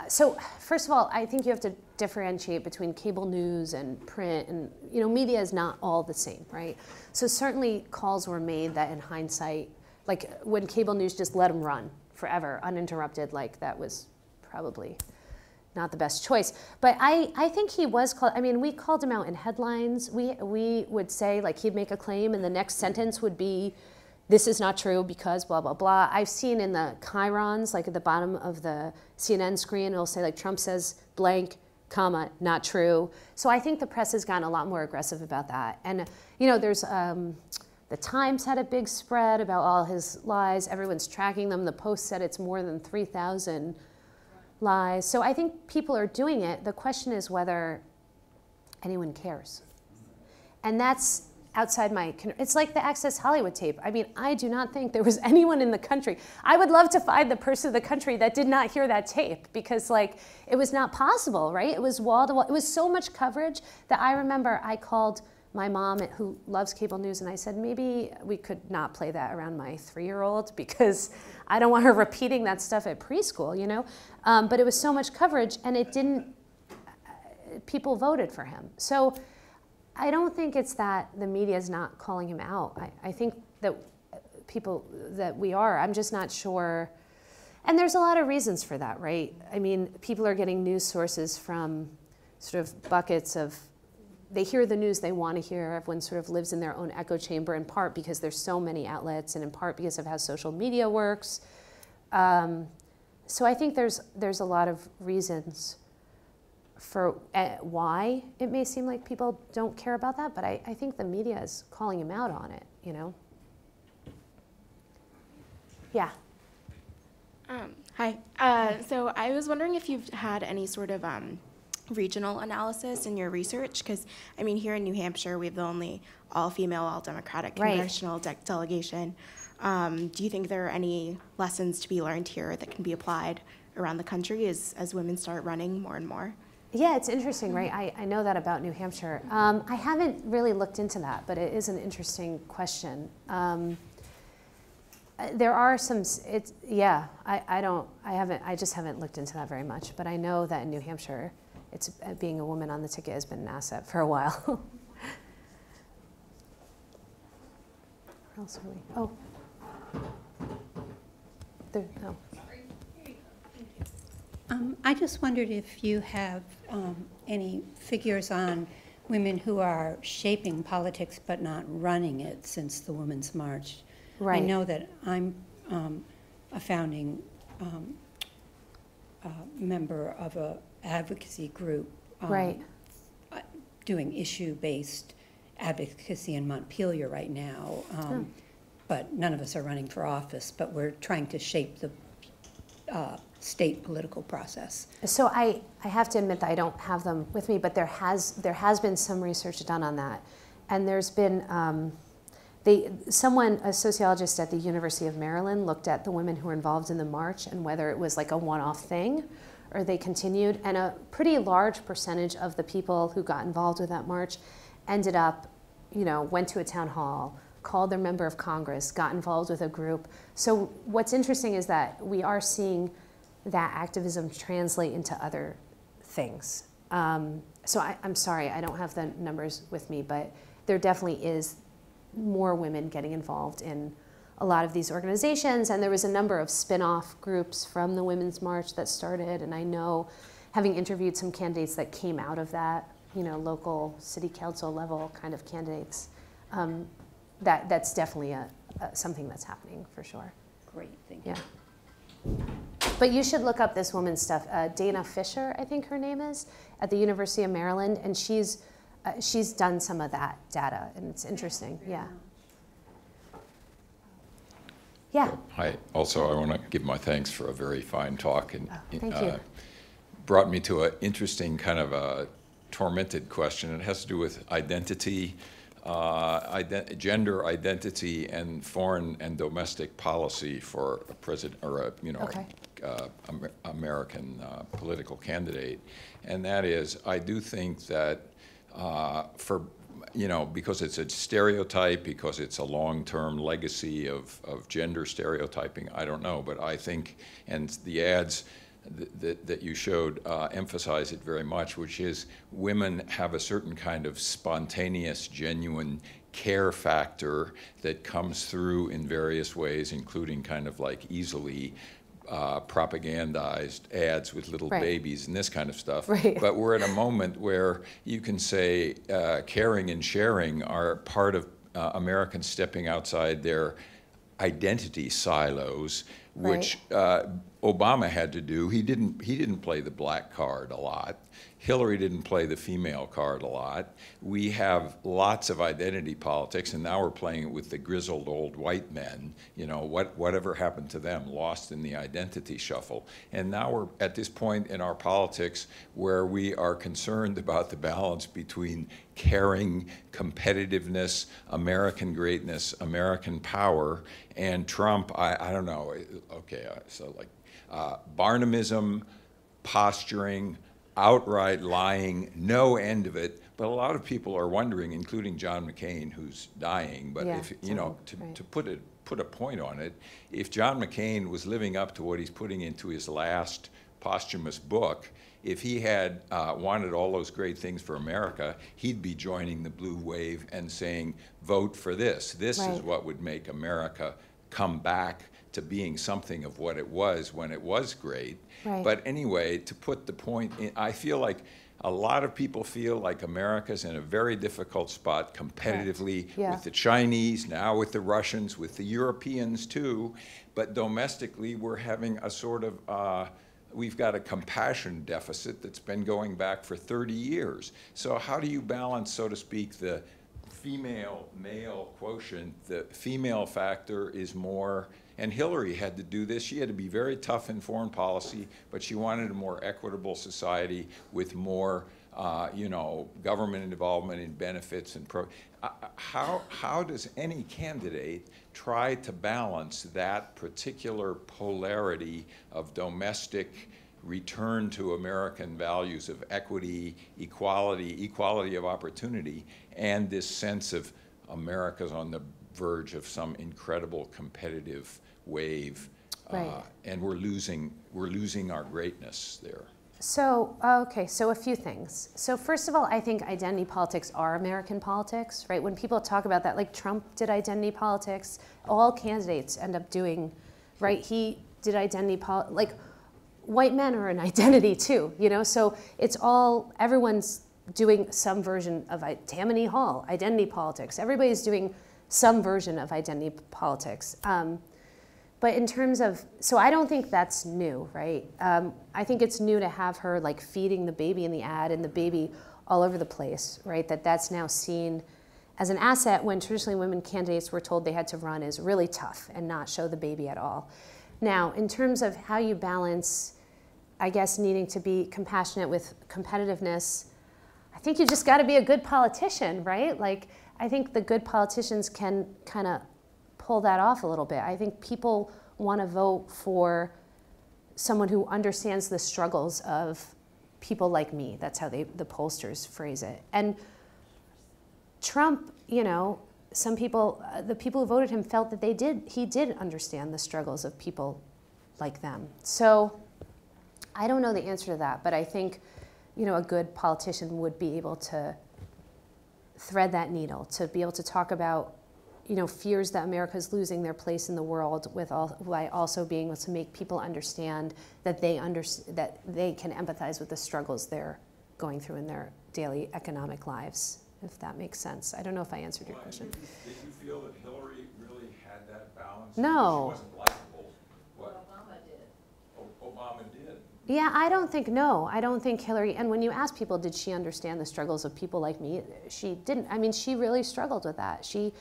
So first of all, I think you have to differentiate between cable news and print, and media is not all the same, right? So certainly calls were made that in hindsight, like when cable news just let them run forever, uninterrupted, like that was probably not the best choice. But I think he was called, I mean, we called him out in headlines. We would say, like, he'd make a claim and the next sentence would be, this is not true because blah, blah, blah. I've seen in the chyrons, like at the bottom of the CNN screen, it'll say like Trump says blank, comma, not true. So I think the press has gotten a lot more aggressive about that. And there's, the Times had a big spread about all his lies. Everyone's tracking them. The Post said it's more than 3,000 lies. So I think people are doing it. The question is whether anyone cares. And that's outside my, it's like the Access Hollywood tape. I mean, I do not think there was anyone in the country. I would love to find the person in the country that did not hear that tape, because like, it was not possible, right? It was wall to wall. It was so much coverage that I remember I called my mom, who loves cable news, and I said, maybe we could not play that around my 3-year-old, because I don't want her repeating that stuff at preschool, But it was so much coverage, and it didn't, people voted for him. So I don't think it's that the media is not calling him out. I think that that we are. I'm just not sure. And there's a lot of reasons for that, right? I mean, people are getting news sources from sort of buckets of, they hear the news they want to hear. Everyone sort of lives in their own echo chamber, in part because there's so many outlets, and in part because of how social media works. So I think there's a lot of reasons for why it may seem like people don't care about that, but I think the media is calling him out on it, Yeah. Hi. So I was wondering if you've had any sort of regional analysis in your research, because I mean, here in New Hampshire, we have the only all-female, all-Democratic congressional delegation. Do you think there are any lessons to be learned here that can be applied around the country as women start running more and more? Yeah, it's interesting, right? I know that about New Hampshire. I haven't really looked into that, but it is an interesting question. There are some, yeah, I just haven't looked into that very much, but I know that in New Hampshire, it's, being a woman on the ticket has been an asset for a while. Where else are we? Oh. There, no. I just wondered if you have any figures on women who are shaping politics but not running it since the Women's March. Right. I know that I'm a founding member of an advocacy group right. Doing issue-based advocacy in Montpelier right now, but none of us are running for office, but we're trying to shape the state political process. So I have to admit that I don't have them with me, but there has been some research done on that, and there's been a sociologist at the University of Maryland looked at the women who were involved in the march and whether it was like a one-off thing or they continued, and a pretty large percentage of the people who got involved with that march ended up, went to a town hall, called their member of Congress, got involved with a group. So what's interesting is that we are seeing that activism translate into other things. So I'm sorry, I don't have the numbers with me, but there definitely is more women getting involved in a lot of these organizations, and there was a number of spin-off groups from the Women's March that started, and I know, having interviewed some candidates that came out of that, local city council level kind of candidates, that's definitely something that's happening for sure. Great, thank you. Yeah. But you should look up this woman's stuff. Dana Fisher, I think her name is, at the University of Maryland, and she's done some of that data, and it's interesting. Yeah. Yeah. Hi. Also, I want to give my thanks for a very fine talk, and thank you. Brought me to an interesting kind of a tormented question. It has to do with identity, gender identity, and foreign and domestic policy for a president or a American political candidate, and that is, I do think that because it's a stereotype, because it's a long-term legacy of gender stereotyping, I don't know, but I think, and the ads that you showed emphasize it very much, which is women have a certain kind of spontaneous, genuine care factor that comes through in various ways, including kind of like easily propagandized ads with little babies and this kind of stuff. Right. But we're at a moment where you can say caring and sharing are part of Americans stepping outside their identity silos, which Obama had to do. He didn't play the black card a lot. Hillary didn't play the female card a lot. We have lots of identity politics, and now we're playing it with the grizzled old white men. Whatever happened to them, lost in the identity shuffle. And now we're at this point in our politics where we are concerned about the balance between caring, competitiveness, American greatness, American power, and Trump. I don't know. Okay, so like Barnamism, posturing, outright lying, no end of it. But a lot of people are wondering, including John McCain, who's dying. But if to put a point on it, if John McCain was living up to what he's putting into his last posthumous book, if he had wanted all those great things for America, he'd be joining the blue wave and saying, vote for this. This is what would make America come back to being something of what it was when it was great. Right. But anyway, to put the point in, I feel like a lot of people feel like America's in a very difficult spot competitively with the Chinese, now with the Russians, with the Europeans too. But domestically, we're having a sort of, we've got a compassion deficit that's been going back for 30 years. So how do you balance, so to speak, the female-male quotient? The female factor is more, and Hillary had to do this. She had to be very tough in foreign policy, but she wanted a more equitable society with more, government involvement in benefits and how does any candidate try to balance that particular polarity of domestic return to American values of equity, equality of opportunity, and this sense of America's on the verge of some incredible competitive wave, and we're losing our greatness there. So, okay, so a few things. So first of all, I think identity politics are American politics, right? When people talk about that, like Trump did identity politics, all candidates end up doing, right? He did identity politics, like white men are an identity too, you know? So it's all, everyone's doing some version of Tammany Hall, identity politics. Everybody's doing some version of identity politics. But in terms of, so I don't think that's new, right? I think it's new to have her like feeding the baby in the ad and the baby all over the place, right? That's now seen as an asset when traditionally women candidates were told they had to run is really tough and not show the baby at all. Now, in terms of how you balance, I guess, needing to be compassionate with competitiveness, I think you just got to be a good politician, right? Like, I think the good politicians can kind of pull that off a little bit. I think people want to vote for someone who understands the struggles of people like me. That's how the pollsters phrase it. And Trump, you know, some people, the people who voted him felt that he did understand the struggles of people like them. So I don't know the answer to that, but I think, you know, a good politician would be able to thread that needle, to be able to talk about, you know, fears that America's losing their place in the world by also being able to make people understand that that they can empathize with the struggles they're going through in their daily economic lives, if that makes sense. I don't know if I answered your question. Did you feel that Hillary really had that balance? No. She wasn't likable. What? Obama did. Obama did. Yeah, I don't think Hillary, and when you ask people, did she understand the struggles of people like me? She didn't. I mean, she really struggled with that. She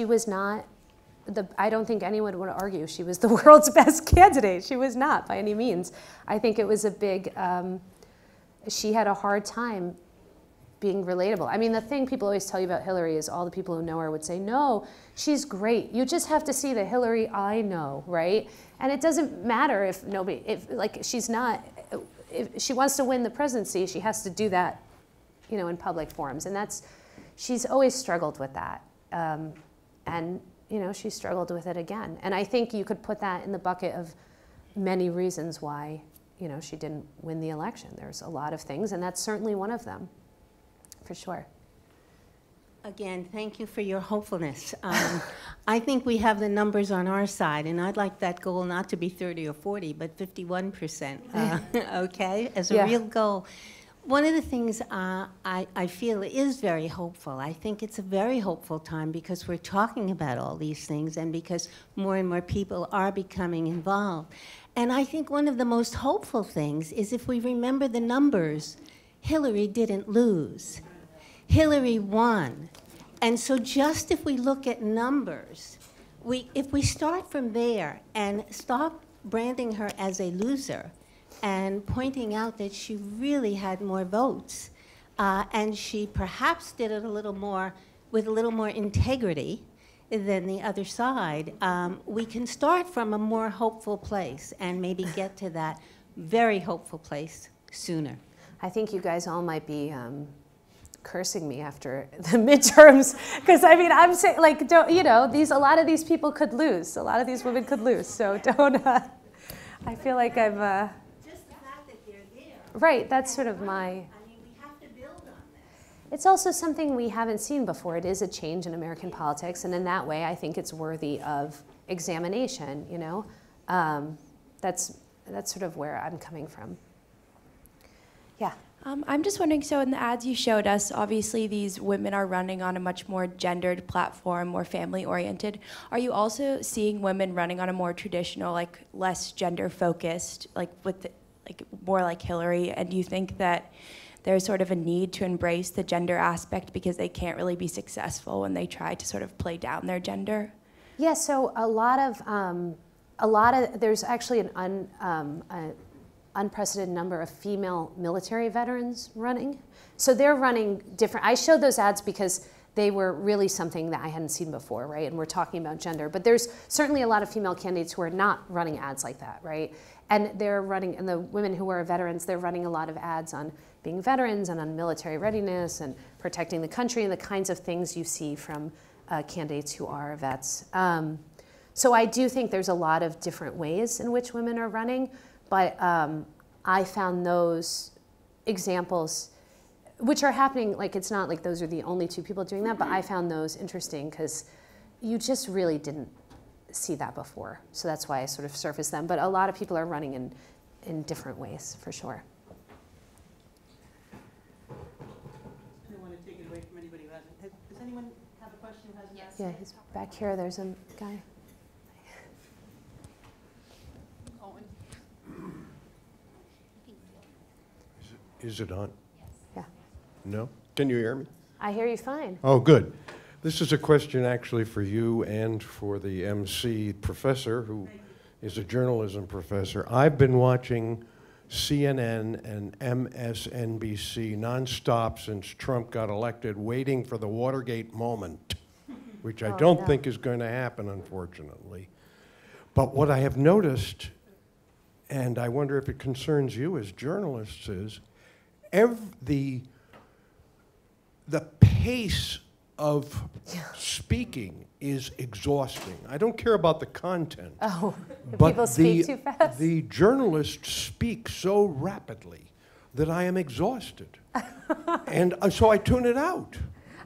was not, I don't think anyone would argue she was the world's best candidate. She was not by any means. I think it was a big, she had a hard time being relatable. I mean, the thing people always tell you about Hillary is all the people who know her would say, no, she's great. You just have to see the Hillary I know, right? And it doesn't matter if she's not, if she wants to win the presidency, she has to do that, you know, in public forums. And she's always struggled with that. And, you know, she struggled with it again. And I think you could put that in the bucket of many reasons why, you know, she didn't win the election. There's a lot of things, and that's certainly one of them, for sure. Again, thank you for your hopefulness. I think we have the numbers on our side, and I'd like that goal not to be 30 or 40, but 51%, okay, as a real goal. One of the things I feel is very hopeful. I think it's a very hopeful time because we're talking about all these things and because more and more people are becoming involved. And I think one of the most hopeful things is if we remember the numbers, Hillary didn't lose. Hillary won. And so just if we look at numbers, if we start from there and stop branding her as a loser, and pointing out that she really had more votes, and she perhaps did it with a little more integrity than the other side, we can start from a more hopeful place and maybe get to that very hopeful place sooner. I think you guys all might be cursing me after the midterms, because I mean, I'm saying, like, don't, you know, a lot of these people could lose. A lot of these women could lose. So don't. I feel like I'm. Right, that's sort of my. I mean, we have to build on this. It's also something we haven't seen before. It is a change in American politics, and in that way, I think it's worthy of examination. You know, that's sort of where I'm coming from. Yeah. I'm just wondering, so in the ads you showed us, obviously these women are running on a much more gendered platform, more family-oriented. Are you also seeing women running on a more traditional, like less gender-focused, like more like Hillary? And do you think that there's sort of a need to embrace the gender aspect because they can't really be successful when they try to sort of play down their gender? Yeah, so a lot of there's actually an unprecedented number of female military veterans running. So they're running different. I showed those ads because they were really something that I hadn't seen before, right? And we're talking about gender. But there's certainly a lot of female candidates who are not running ads like that, right? And they're running, and the women who are veterans, they're running a lot of ads on being veterans and on military readiness and protecting the country and the kinds of things you see from candidates who are vets. So I do think there's a lot of different ways in which women are running, but I found those examples, which are happening, like it's not like those are the only two people doing that, but I found those interesting because you just really didn't see that before. So that's why I sort of surfaced them. But a lot of people are running in different ways, for sure. I don't want to take it away from anybody who hasn't. Does anyone have a question who hasn't asked? Yeah, he's back here. There's a guy. Is it on? Yeah. No? Can you hear me? I hear you fine. Oh, good. This is a question actually for you and for the MC professor, who is a journalism professor. I've been watching CNN and MSNBC nonstop since Trump got elected, waiting for the Watergate moment, which I don't think is going to happen, unfortunately. But what I have noticed, and I wonder if it concerns you as journalists, is the pace of speaking is exhausting. I don't care about the content. Oh, but people speak too fast. The journalists speak so rapidly that I am exhausted. And so I tune it out.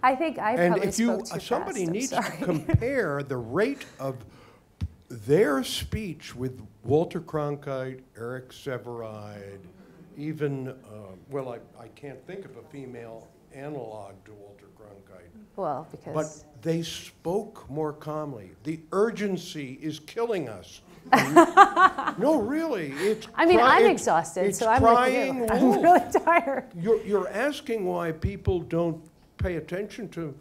I think I probably spoke too fast. Somebody needs to compare the rate of their speech with Walter Cronkite, Eric Sevareid, even, well, I can't think of a female analog to Walter Cronkite. Well, because... But they spoke more calmly. The urgency is killing us. No, really. I'm exhausted, so I'm like you. I'm really tired. You're asking why people don't pay attention to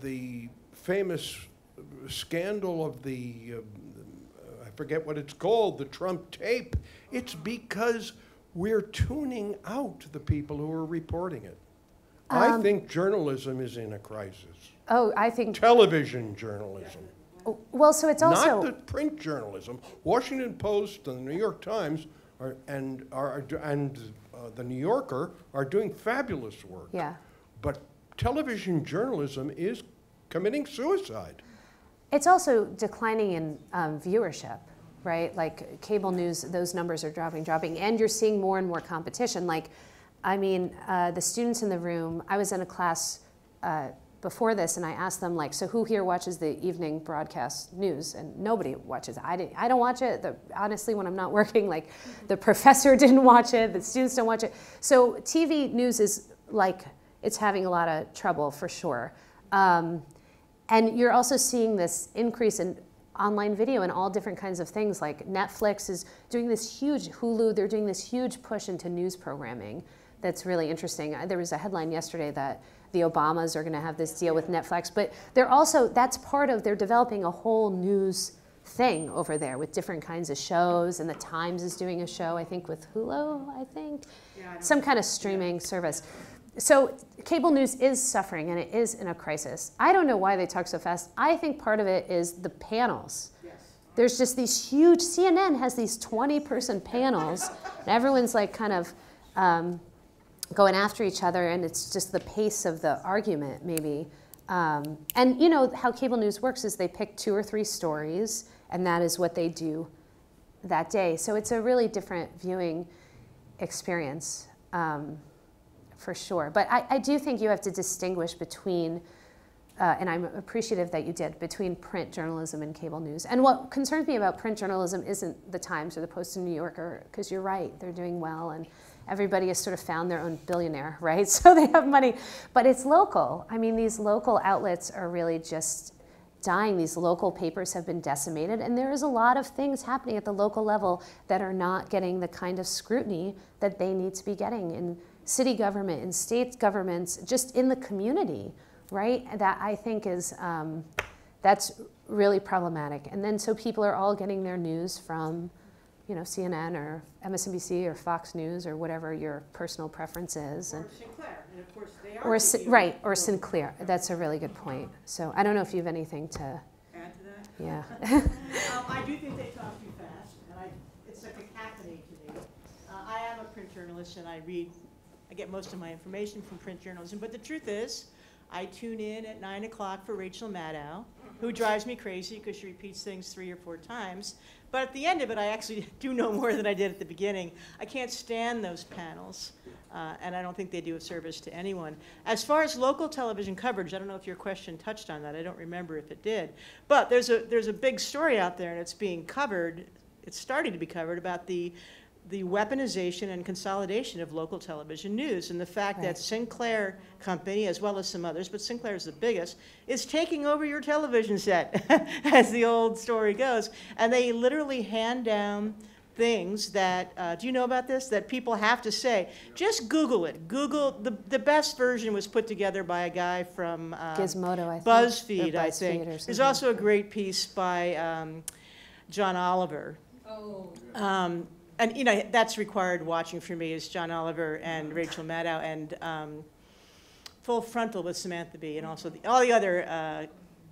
the famous scandal of the, I forget what it's called, the Trump tape. It's because we're tuning out the people who are reporting it. I think journalism is in a crisis. Oh, I think... Television journalism. Well, so it's also... Not the print journalism. Washington Post and the New York Times and the New Yorker are doing fabulous work. Yeah. But television journalism is committing suicide. It's also declining in viewership, right? Like cable news, those numbers are dropping, and you're seeing more and more competition. Like, I mean, the students in the room, I was in a class before this, and I asked them, like, so who here watches the evening broadcast news? And nobody watches it. I don't watch it. Honestly, when I'm not working, like, the professor didn't watch it, the students don't watch it. So TV news is, like, it's having a lot of trouble, for sure. And you're also seeing this increase in online video and all different kinds of things. Like Netflix is doing this huge, Hulu, they're doing this huge push into news programming that's really interesting. There was a headline yesterday that the Obamas are going to have this deal with Netflix, but they're also, that's part of, they're developing a whole news thing over there with different kinds of shows, and the Times is doing a show, I think, with Hulu, I think, some kind of streaming service. So cable news is suffering, and it is in a crisis. I don't know why they talk so fast. I think part of it is the panels. Yes. There's just these huge, CNN has these 20-person panels, and everyone's like kind of going after each other, and it's just the pace of the argument, maybe. And you know how cable news works is they pick 2 or 3 stories, and that is what they do that day. So it's a really different viewing experience. For sure. But I do think you have to distinguish between, and I'm appreciative that you did, between print journalism and cable news. And what concerns me about print journalism isn't the Times or the Post and New Yorker, because you're right, they're doing well, and everybody has sort of found their own billionaire, right? So they have money. But it's local. I mean, these local outlets are really just dying. These local papers have been decimated, and there is a lot of things happening at the local level that are not getting the kind of scrutiny that they need to be getting in city government, in state governments, just in the community, right? That I think is, that's really problematic. And then so people are all getting their news from, you know, CNN or MSNBC or Fox News or whatever your personal preference is. Or Sinclair, and of course they are. Right, or Sinclair. That's a really good point. So I don't know if you have anything to add to that. Yeah. I do think they talk too fast, and it's a cacophony to me. I am a print journalist, and I get most of my information from print journalism. But the truth is, I tune in at 9 o'clock for Rachel Maddow, who drives me crazy because she repeats things 3 or 4 times. But at the end of it, I actually do know more than I did at the beginning. I can't stand those panels, and I don't think they do a service to anyone. As far as local television coverage, I don't know if your question touched on that. I don't remember if it did. But there's a big story out there, and it's being covered. It's starting to be covered about the weaponization and consolidation of local television news, and the fact that Sinclair Company, as well as some others, but Sinclair is the biggest, is taking over your television set, as the old story goes. And they literally hand down things that, do you know about this? That people have to say. Just Google it. Google, the best version was put together by a guy from Gizmodo, I think. BuzzFeed, I think. There's also a great piece by John Oliver. And you know, that's required watching for me is John Oliver and Rachel Maddow and Full Frontal with Samantha Bee and also all the other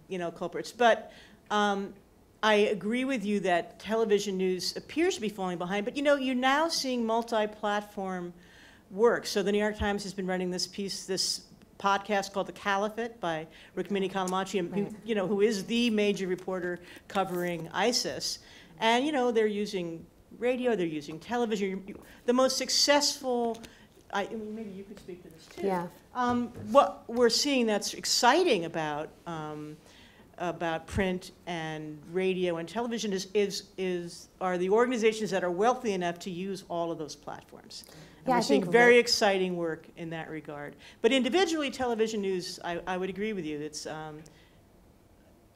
you know, culprits. But I agree with you that television news appears to be falling behind. But you know, you're now seeing multi-platform work. So the New York Times has been running this podcast called The Caliphate by Rukmini Callimachi, you know, who is the major reporter covering ISIS. And you know, they're using radio, they're using television. The most successful, I mean, maybe you could speak to this too. Yeah. What we're seeing that's exciting about print and radio and television are the organizations that are wealthy enough to use all of those platforms. And we're seeing very exciting work in that regard. But individually, television news, I would agree with you. It's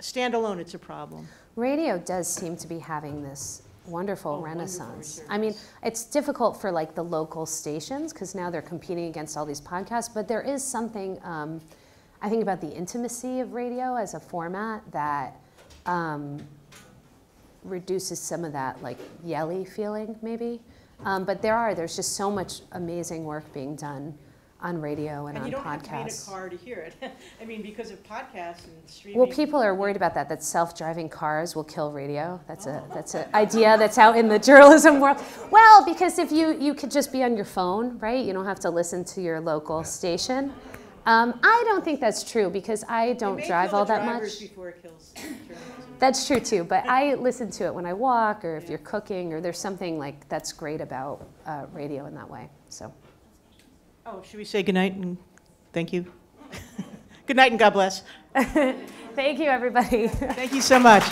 standalone, it's a problem. Radio does seem to be having this wonderful renaissance. I mean, it's difficult for like the local stations because now they're competing against all these podcasts, but there is something, I think, about the intimacy of radio as a format that reduces some of that like yelly feeling maybe. But there's just so much amazing work being done on radio and on podcasts. And you don't have to be in a car to hear it. I mean, because of podcasts and streaming. Well, people are worried about that self-driving cars will kill radio. That's an idea that's out in the journalism world. Well, because if you could just be on your phone, right? You don't have to listen to your local station. I don't think that's true because I don't drive all that much. Before it kills journalism. That's true too, but I listen to it when I walk or if you're cooking or there's something like that's great about radio in that way, so. Oh, should we say goodnight and thank you? Good night and God bless. Thank you, everybody. Thank you so much.